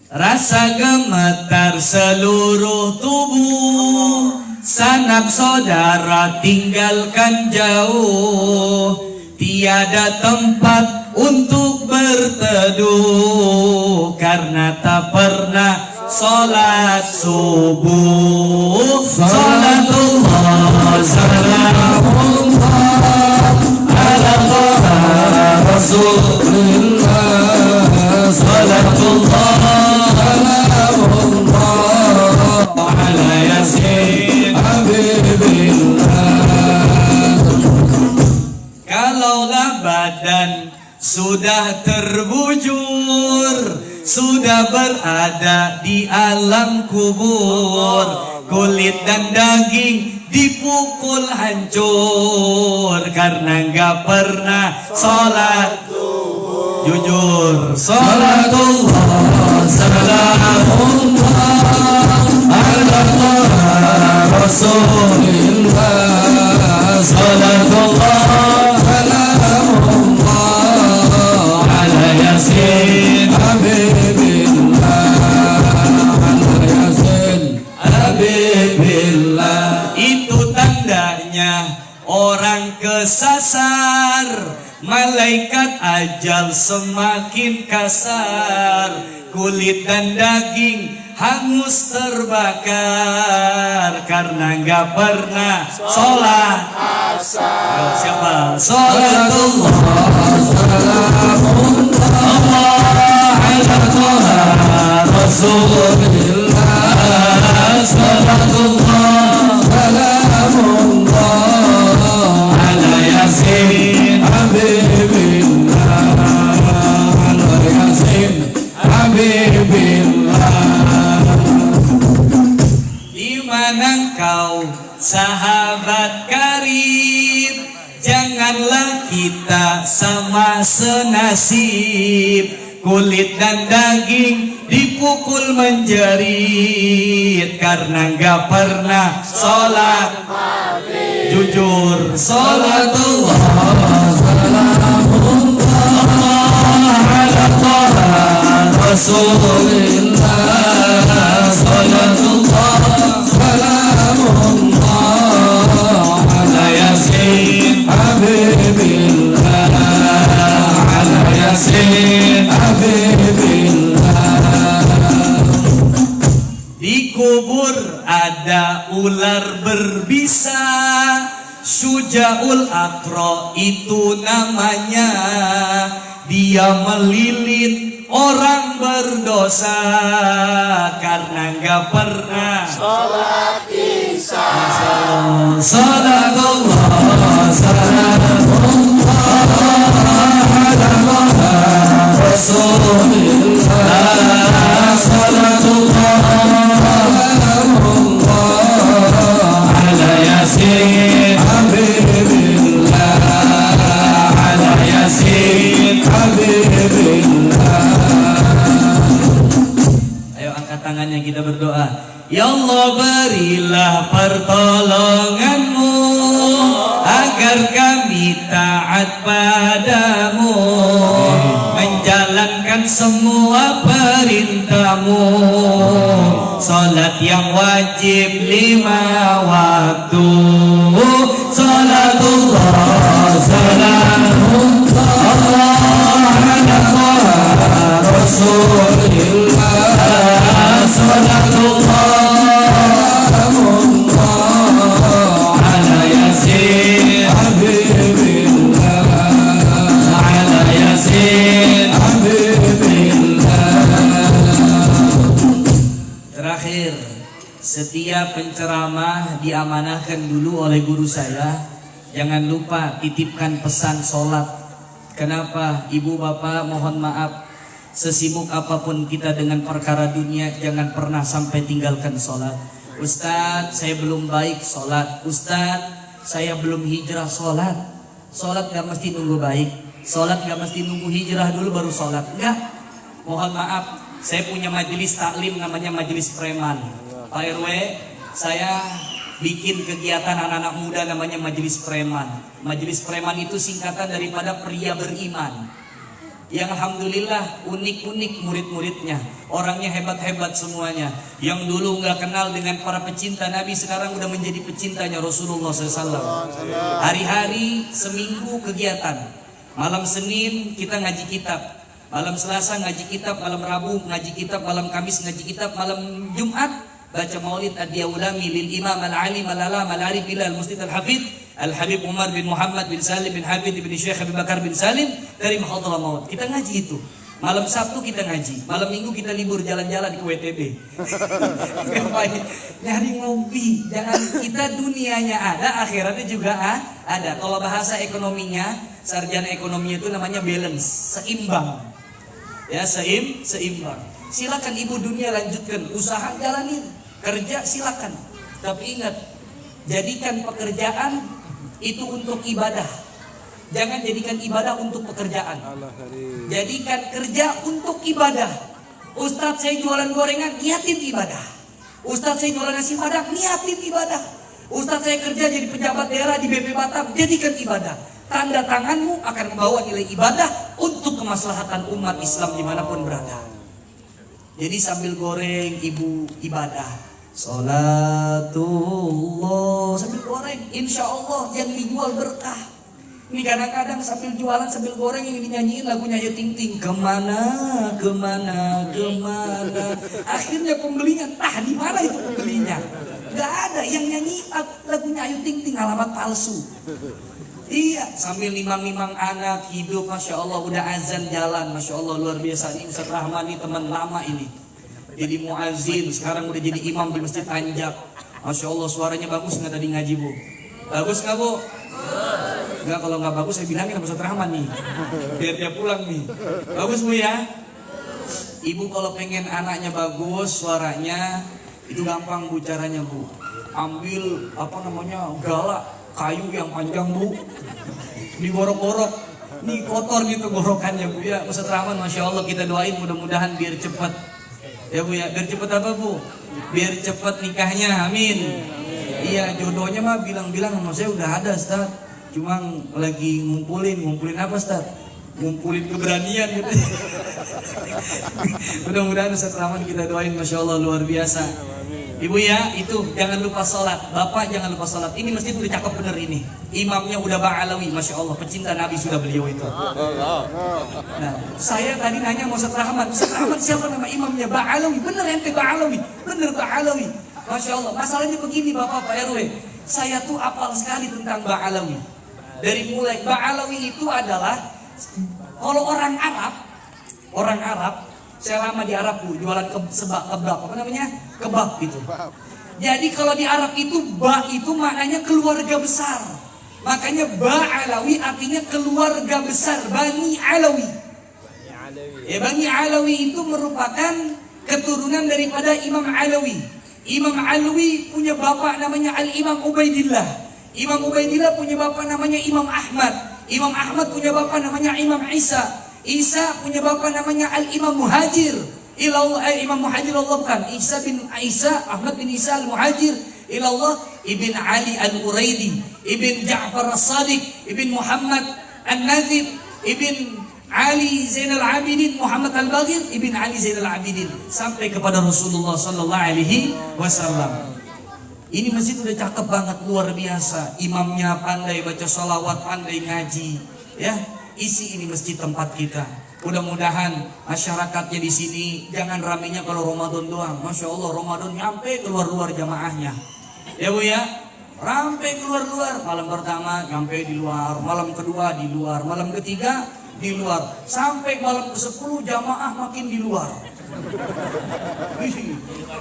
Rasa gemetar seluruh tubuh, sanak saudara tinggalkan jauh, tiada tempat untuk berteduh karena tak pernah salat subuh. Salatullah salamullah ala taha rasulillah. Salatullah salamullah ala yasin habibillah. Kalaulah badan sudah terbujur, sudah berada di alam kubur, kulit dan daging dipukul hancur karena nggak pernah sholat jujur. Salatullah salamullah ala taha rasulillah. Salatullah salamullah ala yasin habibillah. Itu tandanya orang kesasar, malaikat ajal semakin kasar, kulit dan daging hangus terbakar karena nggak pernah sholat asar. Siapa? Salatullah salamullah ala taha rasulillah. janganlah kita sama senasib, kulit dan daging dipukul menjerit karena nggak pernah sholat. Jujur, sholatullah ala Taha Rasulillah, sholatullah salamullah ala Yasin Habibillah, ala Yasin di kubur ada ular berbisa, Syuja'ul Aqra itu namanya. Dia melilit orang berdosa karena nggak pernah sholat isya. Salatullah salamullah ala Rasulillah, salatullah ala Yasin Habibillah, ala Yasin Habibillah. Ayo angkat tangannya kita berdoa. Ya Allah, berilah pertolonganmu agar kami taat padamu, menjalankan semua perintahmu, salat yang wajib 5 waktu, salatullah salamullah ala Rasulillah, salatullah ala Yasin Habibillah, ala Yasin Terakhir, setiap penceramah diamanahkan dulu oleh guru saya, jangan lupa titipkan pesan sholat. Kenapa? Ibu bapak mohon maaf, sesibuk apapun kita dengan perkara dunia, jangan pernah sampai tinggalkan sholat. Ustadz, saya belum baik sholat. Ustadz, saya belum hijrah sholat. Sholat gak mesti nunggu baik, sholat gak mesti nunggu hijrah dulu baru sholat. Enggak, mohon maaf, saya punya majelis taklim namanya majelis preman. Pak RW, saya bikin kegiatan anak-anak muda namanya majelis preman. Majelis preman itu singkatan daripada pria beriman. Yang alhamdulillah unik-unik murid-muridnya, orangnya hebat-hebat semuanya. Yang dulu nggak kenal dengan para pecinta Nabi, sekarang udah menjadi pecintanya Rasulullah SAW. Hari-hari seminggu kegiatan. Malam Senin kita ngaji kitab, malam Selasa ngaji kitab, malam Rabu ngaji kitab, malam Kamis ngaji kitab, malam Jumat baca maulid ad-Diyawlami lil Imam al-Alim al-Alam al-Arif bilal Mustid al-Hafidh Al-Habib Umar bin Muhammad bin Salim bin Habib bin Syekh Habib Bakar bin Salim dari Mahadramaut. Kita ngaji itu. Malam Sabtu kita ngaji, malam Minggu kita libur jalan-jalan ke WTB. Ngapain? Nyari ngopi. Jangan, kita dunianya ada, akhiratnya juga ada. Kalau bahasa ekonominya, sarjana ekonominya itu namanya balance, seimbang. Ya, seimbang. Silakan ibu dunia lanjutkan, usaha jalanin, kerja silakan. Tapi ingat, jadikan pekerjaan itu untuk ibadah. Jangan jadikan ibadah untuk pekerjaan. Jadikan kerja untuk ibadah. Ustadz saya jualan gorengan, niatin ibadah. Ustadz saya jualan nasi padang, niatin ibadah. Ustadz saya kerja jadi pejabat daerah di BP Batam, jadikan ibadah. Tanda tanganmu akan membawa nilai ibadah untuk kemaslahatan umat Islam dimanapun berada. Jadi sambil goreng ibu ibadah. Salatullah sambil goreng, insya Allah yang dijual berkah. Ini kadang-kadang sambil jualan sambil goreng yang dinyanyiin lagunya Ayu Ting Ting, kemana. Akhirnya pembelinya, di mana itu pembelinya? Gak ada yang nyanyi lagunya Ayu Ting Ting, alamat palsu. Iya, sambil nimang-nimang anak hidup, masya Allah udah azan jalan, masya Allah luar biasa. Ini Ustaz Rahman ini teman lama ini. Jadi muazin, sekarang udah jadi imam di Masjid Anjak. Masya Allah suaranya bagus nggak tadi ngaji bu? Bagus nggak bu? Nggak, kalau nggak bagus saya bilangin sama Ustaz Rahman nih, biar dia pulang nih. Bagus bu ya? Ibu kalau pengen anaknya bagus suaranya, itu gampang bu caranya bu. Ambil galak kayu yang panjang bu, digorok-gorok. Nih kotor gitu gorokannya Bu ya. Ustaz Rahman Masya Allah kita doain mudah-mudahan biar cepat. Ya Bu ya, biar cepat apa Bu? Biar cepat nikahnya, amin. Iya, jodohnya mah bilang-bilang sama saya udah ada Ustaz. Cuma lagi ngumpulin apa Ustaz? Ngumpulin keberanian gitu. Mudah-mudahan Ustaz Rahman kita doain Masya Allah luar biasa. Ibu ya, itu jangan lupa sholat. Bapak jangan lupa sholat. Ini masjid udah cakep bener ini. Imamnya udah Ba'alawi, Masya Allah. Pecinta Nabi sudah beliau itu. Nah, saya tadi nanya sama Ustaz Rahman. Ustaz Rahman siapa nama imamnya? Ba'alawi. Bener ente Ba'alawi. Bener Ba'alawi. Masya Allah. Masalahnya begini Bapak Pak RW. Saya tuh apal sekali tentang Ba'alawi. Dari mulai Ba'alawi itu adalah kalau orang Arab, saya lama di Arab Bu, jualan kebab, apa namanya? Kebab itu. Jadi kalau di Arab itu ba itu maknanya keluarga besar. Makanya Ba'alawi artinya keluarga besar, Bani Alawi. Ya, Bani Alawi itu merupakan keturunan daripada Imam Alawi. Imam Alawi punya bapak namanya Al-Imam Ubaidillah. Imam Ubaidillah punya bapak namanya Imam Ahmad. Imam Ahmad punya bapak namanya Imam Isa. Isa punya bapak namanya Al-Imam Muhajir. Imam Muhajir Allah bukan. Isa bin Isa, Ahmad bin Isa Al-Muhajir. Ilallah Ibn Ali Al-Uraidi. Ibn Ja'far As-Sadiq. Ibn Muhammad Al-Nadhib. Ibn Ali Zainal Abidin. Muhammad Al-Baghir. Ibn Ali Zainal Abidin. Sampai kepada Rasulullah Sallallahu Alaihi Wasallam. Ini masjid udah cakep banget, luar biasa. Imamnya pandai baca sholawat, pandai ngaji. Ya, isi ini masjid tempat kita. Mudah-mudahan masyarakatnya di sini jangan ramenya kalau Ramadan doang. Masya Allah Ramadan nyampe keluar-luar jamaahnya. Ya Bu ya, sampai keluar-luar. Malam pertama nyampe di luar, malam kedua di luar, malam ketiga di luar, sampai malam ke-10 jamaah makin di luar.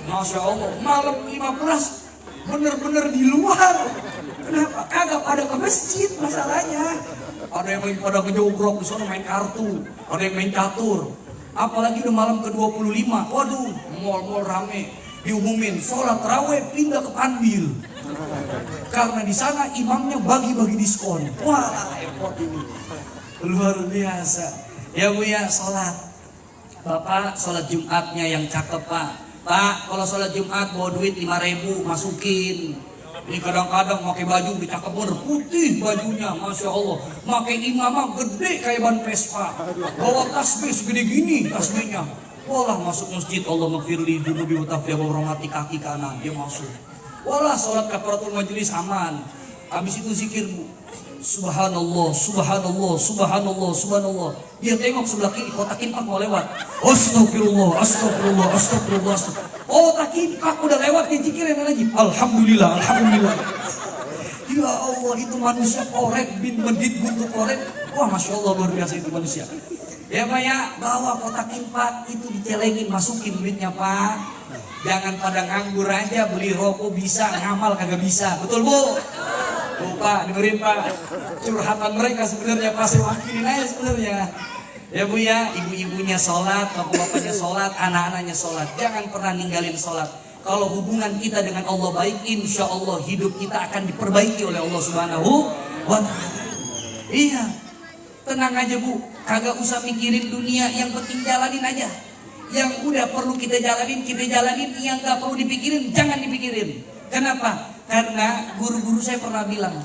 Masya Allah, malam 15 bener-bener di luar. Kenapa? Kagak pada ke masjid masalahnya. Ada yang lagi pada ngejogrok di sana main kartu, ada yang main catur. Apalagi udah malam ke-25, waduh, mall-mall rame. Diumumin sholat raweh pindah ke Panbil. Karena di sana imamnya bagi-bagi diskon. Wah, repot ini. Luar biasa. Ya Bu ya, sholat. Bapak sholat Jumatnya yang cakep Pak. Pak, kalau sholat Jumat bawa duit 5.000 masukin. Ini kadang-kadang pakai baju dicakep bener putih bajunya, Masya Allah. Pakai imamah gede kayak ban Vespa. Bawa tasbih segede gini tasbihnya. Walah masuk masjid Allah maghfirli dunubi wa tafiyah wa rahmati kaki kanan dia masuk. Walah sholat kafaratul majelis aman. Habis itu zikir Bu. Subhanallah, subhanallah, subhanallah, subhanallah. Dia tengok sebelah kiri, kotak infak mau lewat. Astagfirullah, astagfirullah, astagfirullah, astagfirullah. Oh, kotak infak udah lewat, dia zikirin lagi. Alhamdulillah, alhamdulillah. Ya Allah, itu manusia korek bin medit buntut korek. Wah, Masya Allah luar biasa itu manusia. Ya Pak ya, bawa kotak infak itu dicelengin, masukin duitnya Pak. Jangan pada nganggur aja, beli rokok bisa, ngamal kagak bisa. Betul Bu? Tuh Pak, dengerin Pak. Curhatan mereka sebenarnya Pak, saya wakilin aja sebenarnya. Ya Bu ya, ibu-ibunya sholat, bapak-bapaknya sholat, anak-anaknya sholat. Jangan pernah ninggalin sholat. Kalau hubungan kita dengan Allah baik, insya Allah hidup kita akan diperbaiki oleh Allah Subhanahu wa Ta'ala. Iya, tenang aja Bu, kagak usah mikirin dunia, yang penting jalanin aja. Yang udah perlu kita jalanin, yang gak perlu dipikirin, jangan dipikirin. Kenapa? Karena guru-guru saya pernah bilang,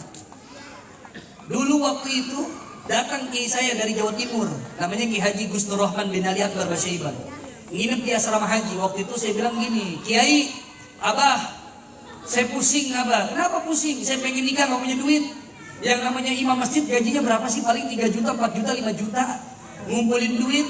dulu waktu itu datang kiai saya dari Jawa Timur, namanya Kiai Haji Gus Nur Rahman bin Ali Akbar Basyaiban, nginep di asrama haji. Waktu itu saya bilang gini, Kiai, Abah, saya pusing Abah. Kenapa pusing? Saya pengen nikah, gak punya duit. Yang namanya imam masjid gajinya berapa sih? Paling 3 juta, 4 juta, 5 juta. Ngumpulin duit,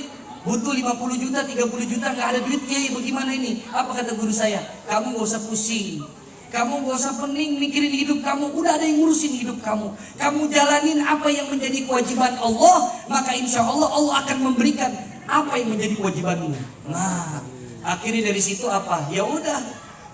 butuh 50 juta, 30 juta, gak ada duit Kiai, bagaimana ini? Apa kata guru saya? Kamu gak usah pusing. Kamu gak usah pening mikirin hidup kamu. Udah ada yang ngurusin hidup kamu. Kamu jalanin apa yang menjadi kewajiban Allah, maka insya Allah Allah akan memberikan apa yang menjadi kewajibanmu. Nah, akhirnya dari situ apa? Ya udah,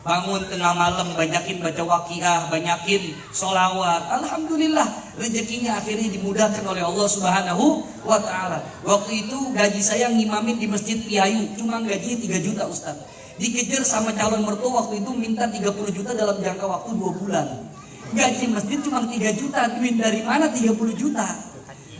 bangun tengah malam, banyakin baca waqiah, banyakin sholawat. Alhamdulillah, rezekinya akhirnya dimudahkan oleh Allah Subhanahu wa Ta'ala. Waktu itu gaji saya ngimamin di Masjid Piayu, cuma gajinya 3 juta Ustaz. Dikejar sama calon mertua waktu itu minta 30 juta dalam jangka waktu 2 bulan. Gaji masjid cuma 3 juta, duit dari mana 30 juta?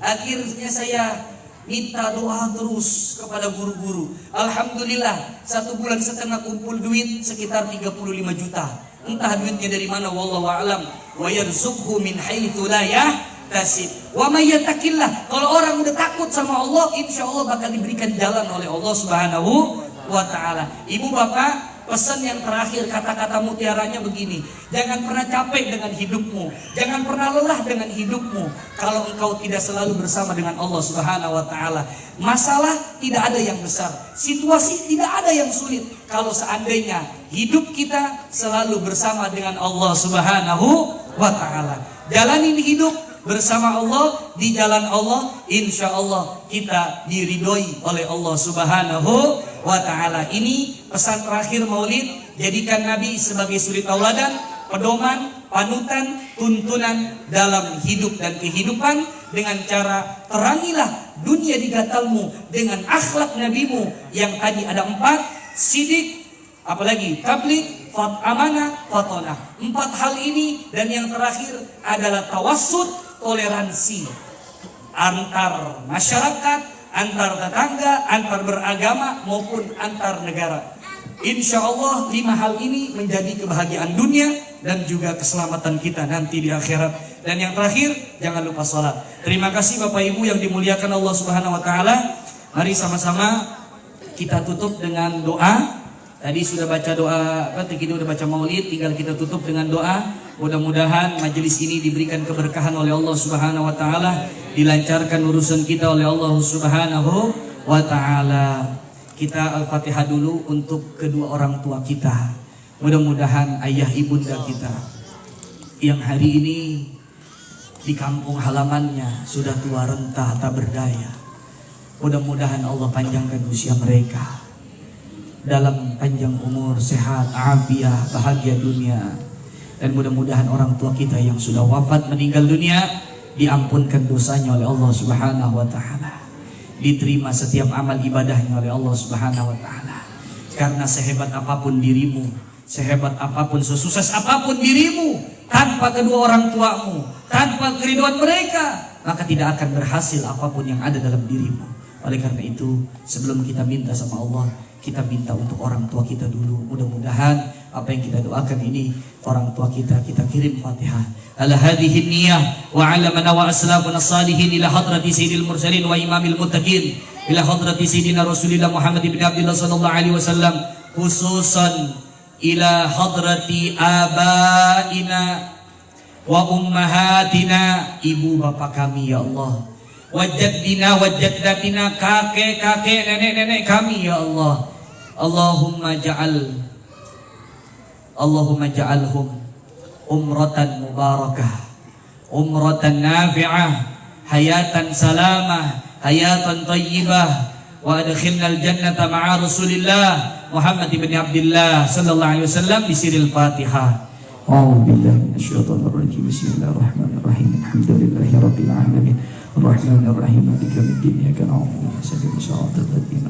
Akhirnya saya minta doa terus kepada guru-guru. Alhamdulillah 1,5 bulan kumpul duit sekitar 35 juta. Entah duitnya dari mana, wallahu a'lam. Wa yarzuqhu min haitsu la yahtasib. Wa may yattaqillah. Kalau orang udah takut sama Allah, insya Allah bakal diberikan jalan oleh Allah Subhanahu wa taala. Ibu bapak, pesan yang terakhir, kata-kata mutiaranya begini: jangan pernah capek dengan hidupmu, jangan pernah lelah dengan hidupmu kalau engkau tidak selalu bersama dengan Allah Subhanahu wa taala. Masalah tidak ada yang besar, situasi tidak ada yang sulit kalau seandainya hidup kita selalu bersama dengan Allah Subhanahu wa taala. Jalanin hidup bersama Allah, di jalan Allah, insya Allah kita diridhoi oleh Allah Subhanahu wa ta'ala. Ini pesan terakhir Maulid. Jadikan Nabi sebagai suri tauladan, pedoman, panutan, tuntunan dalam hidup dan kehidupan. Dengan cara terangilah dunia di gatalmu dengan akhlak nabimu yang tadi ada 4: sidik, apalagi tabligh, amanah, fatonah. 4 hal ini, dan yang terakhir adalah tawassut, toleransi antar masyarakat, antar tetangga, antar beragama maupun antar negara. Insya Allah 5 hal ini menjadi kebahagiaan dunia dan juga keselamatan kita nanti di akhirat. Dan yang terakhir, jangan lupa sholat. Terima kasih Bapak Ibu yang dimuliakan Allah Subhanahu wa taala. Mari sama-sama kita tutup dengan doa. Tadi sudah baca doa, kita udah baca maulid, tinggal kita tutup dengan doa. Mudah-mudahan majelis ini diberikan keberkahan oleh Allah Subhanahu wa taala, dilancarkan urusan kita oleh Allah Subhanahu wa taala. Kita Al-Fatihah dulu untuk kedua orang tua kita. Mudah-mudahan ayah ibunda kita yang hari ini di kampung halamannya sudah tua renta tak berdaya. Mudah-mudahan Allah panjangkan usia mereka dalam panjang umur, sehat, afiat, bahagia dunia. Dan mudah-mudahan orang tua kita yang sudah wafat meninggal dunia diampunkan dosanya oleh Allah Subhanahu wa taala. Diterima setiap amal ibadahnya oleh Allah Subhanahu wa taala. Karena sehebat apapun dirimu, sehebat apapun, sesukses apapun dirimu, tanpa kedua orang tuamu, tanpa keriduan mereka, maka tidak akan berhasil apapun yang ada dalam dirimu. Oleh karena itu, sebelum kita minta sama Allah, kita minta untuk orang tua kita dulu. Mudah-mudahan apa yang kita doakan ini, orang tua kita kirim Fatihah. Ala hadhihi niyyah wa ala man wa aslafuna salihin ila hadrati sayyidil mursalin wa imamil muttaqin ila hadrati sayyidina Rasulillah Muhammad ibn Abdullah sallallahu alaihi wasallam, khususan ila hadrati abaina wa ummahatina, ibu bapak kami ya Allah, wajaddina wajaddatina, kakek-kakek, nenek-nenek kami ya Allah. Allahumma ja'alhum umratan mubarakah, umratan nafi'ah, hayatan salamah, hayatan tayyibah, wa adkhilnal jannata ma'a Rasulillah Muhammad ibn Abdullah sallallahu alaihi wasallam bisiril Fatihah. A'udzu billahi minasyaitonir rajim. Bismillahirrahmanirrahim. Alhamdulillahi rabbil alamin. Arrahmanir rahim. Maliki yaumiddin. Iyyaka na'budu wa iyyaka nasta'in.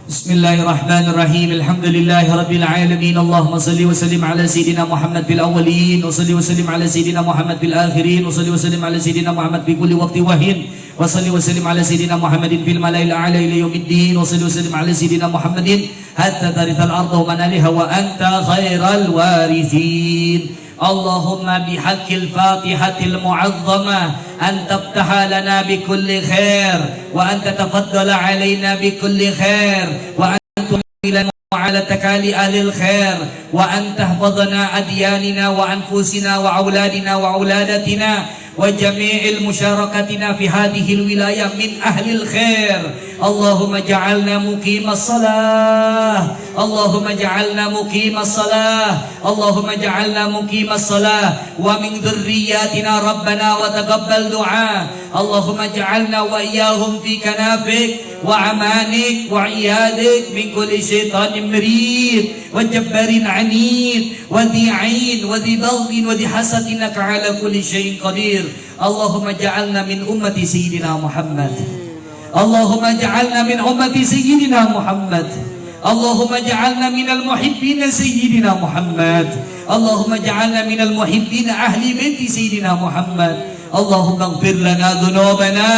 Bismillahirrahmanirrahim. Alhamdulillahi rabbil alamin. Allahumma salli wa sallim ala sayyidina Muhammad fil awwalin wa salli wa sallim ala sayyidina Muhammad fil akhirin wa salli wa sallim ala sayyidina Muhammad fi kulli waqtin wa hin wa salli wa sallim ala sayyidina Muhammadin fil mala'il a'la ila yaumiddin wa salli wa sallim ala sayyidina Muhammadin hatta tarithal arda wa man 'alaiha wa anta khairal warithin. Allahumma bihaqqil Fatihatil mu'azzamah an tabtaha lana bikulli khair wa an tatafaddala alaina bikulli khair wa an tu'milana ala takali ahlil khair wa an tahfadhana adyanina wa anfusina wa auladina wa auladatina wa jami'il musharakatina fi hadhihi alwilayah min ahlil khair. Allahumma ja'alna muqimas salah, Allahumma ja'alna muqimas salah, Allahumma ja'alna muqimas salah wa min dhurriyyatina rabbana wa taqabbal du'a. Allahumma ja'alna wa iyyahum fi kanafik wa amanik wa iyadik min kulli syaitanir marid wa jabbarin 'anid wa dhi'ain wa dhibaghin wa dhihasadin innaka 'ala kulli syai'in qadir. Allahumma ja'alna min ummati sayyidina Muhammad, Allahumma ja'alna min ummati sayyidina Muhammad, Allahumma ja'alna minal muhibbina sayyidina Muhammad, Allahumma ja'alna minal muhibbina ahli baiti sayyidina Muhammad, Allahumma ighfir lana dhunubana.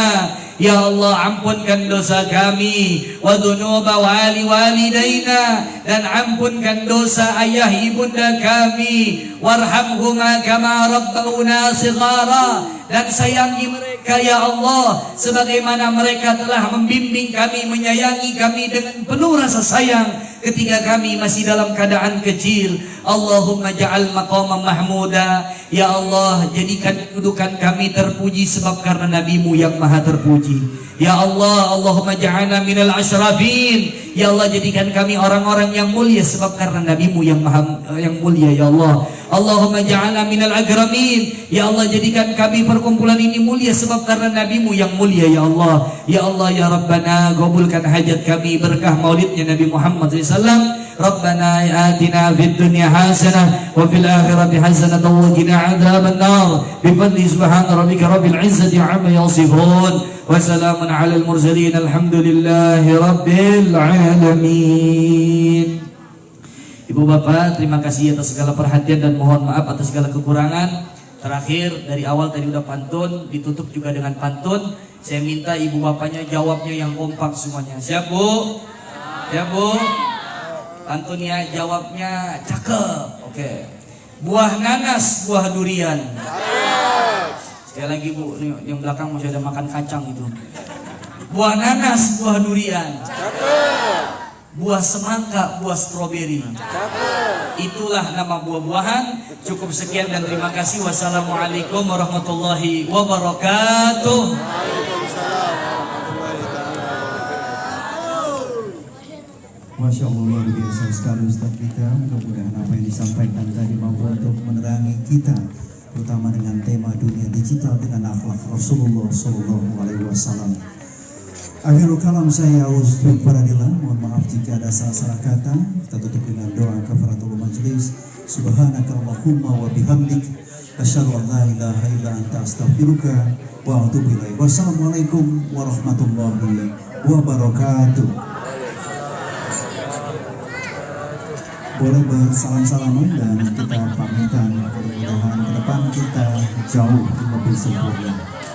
Ya Allah, ampunkan dosa kami, wa dhunuba walidaina, dan ampunkan dosa ayah ibunda kami, warhamhuma kama rabbauna shighara, dan sayangi mereka ya Allah sebagaimana mereka telah membimbing kami, menyayangi kami dengan penuh rasa sayang ketika kami masih dalam keadaan kecil. Allahumma ja'al maqamam mahmuda. Ya Allah, jadikan kedudukan kami terpuji sebab karena NabiMu yang maha terpuji. Ya Allah, Allahumma ja'alna minal asyrafin. Ya Allah, jadikan kami orang-orang yang mulia sebab karena NabiMu yang mulia ya Allah. Allahumma ja'alna minal agramin. Ya Allah, jadikan kami perkumpulan ini mulia sebab karena NabiMu yang mulia ya Allah. Ya Allah ya Rabbana, qabulkan hajat kami berkah maulidnya Nabi Muhammad SAW. Rabbana atina fid dunya hasanah wa fil akhirati hasanah wa qina adzaban nar. Bi fadli subhana rabbika rabbil izzati amma yasifun wa salamun alal mursalin alhamdulillahi rabbil alamin. Ibu bapak, terima kasih atas segala perhatian dan mohon maaf atas segala kekurangan. Terakhir, dari awal tadi udah pantun, ditutup juga dengan pantun. Saya minta ibu bapaknya jawabnya yang kompak semuanya. Siap bu? Siap bu? Pantunnya jawabnya cakep. Oke. Buah nanas, buah durian. Sekali lagi bu, yang belakang masih ada makan kacang itu. Buah nanas, buah durian. Buah semangka, buah stroberi. Itulah nama buah-buahan. Cukup sekian dan terima kasih. Wassalamualaikum warahmatullahi wabarakatuh.
Masya Allah, luar biasa sekali Ustaz kita. Mudah-mudahan apa yang disampaikan tadi mampu untuk menerangi kita, terutama dengan tema dunia digital dengan akhlak Rasulullah Sallallahu Alaihi Wasallam. Akhirul kalam saya Ustaz Paradila, mohon maaf jika ada salah-salah kata. Kita tutup dengan doa kafaratul majlis. Subhanakallahumma wa bihamdik, asyhadu an la ilaha illa anta, astaghfiruka wa atubu ilaik. Wassalamualaikum warahmatullahi wabarakatuh. Boleh bersalam-salaman dan kita pamitan. Mudah-mudahan ke depan kita jauh lebih sempurna.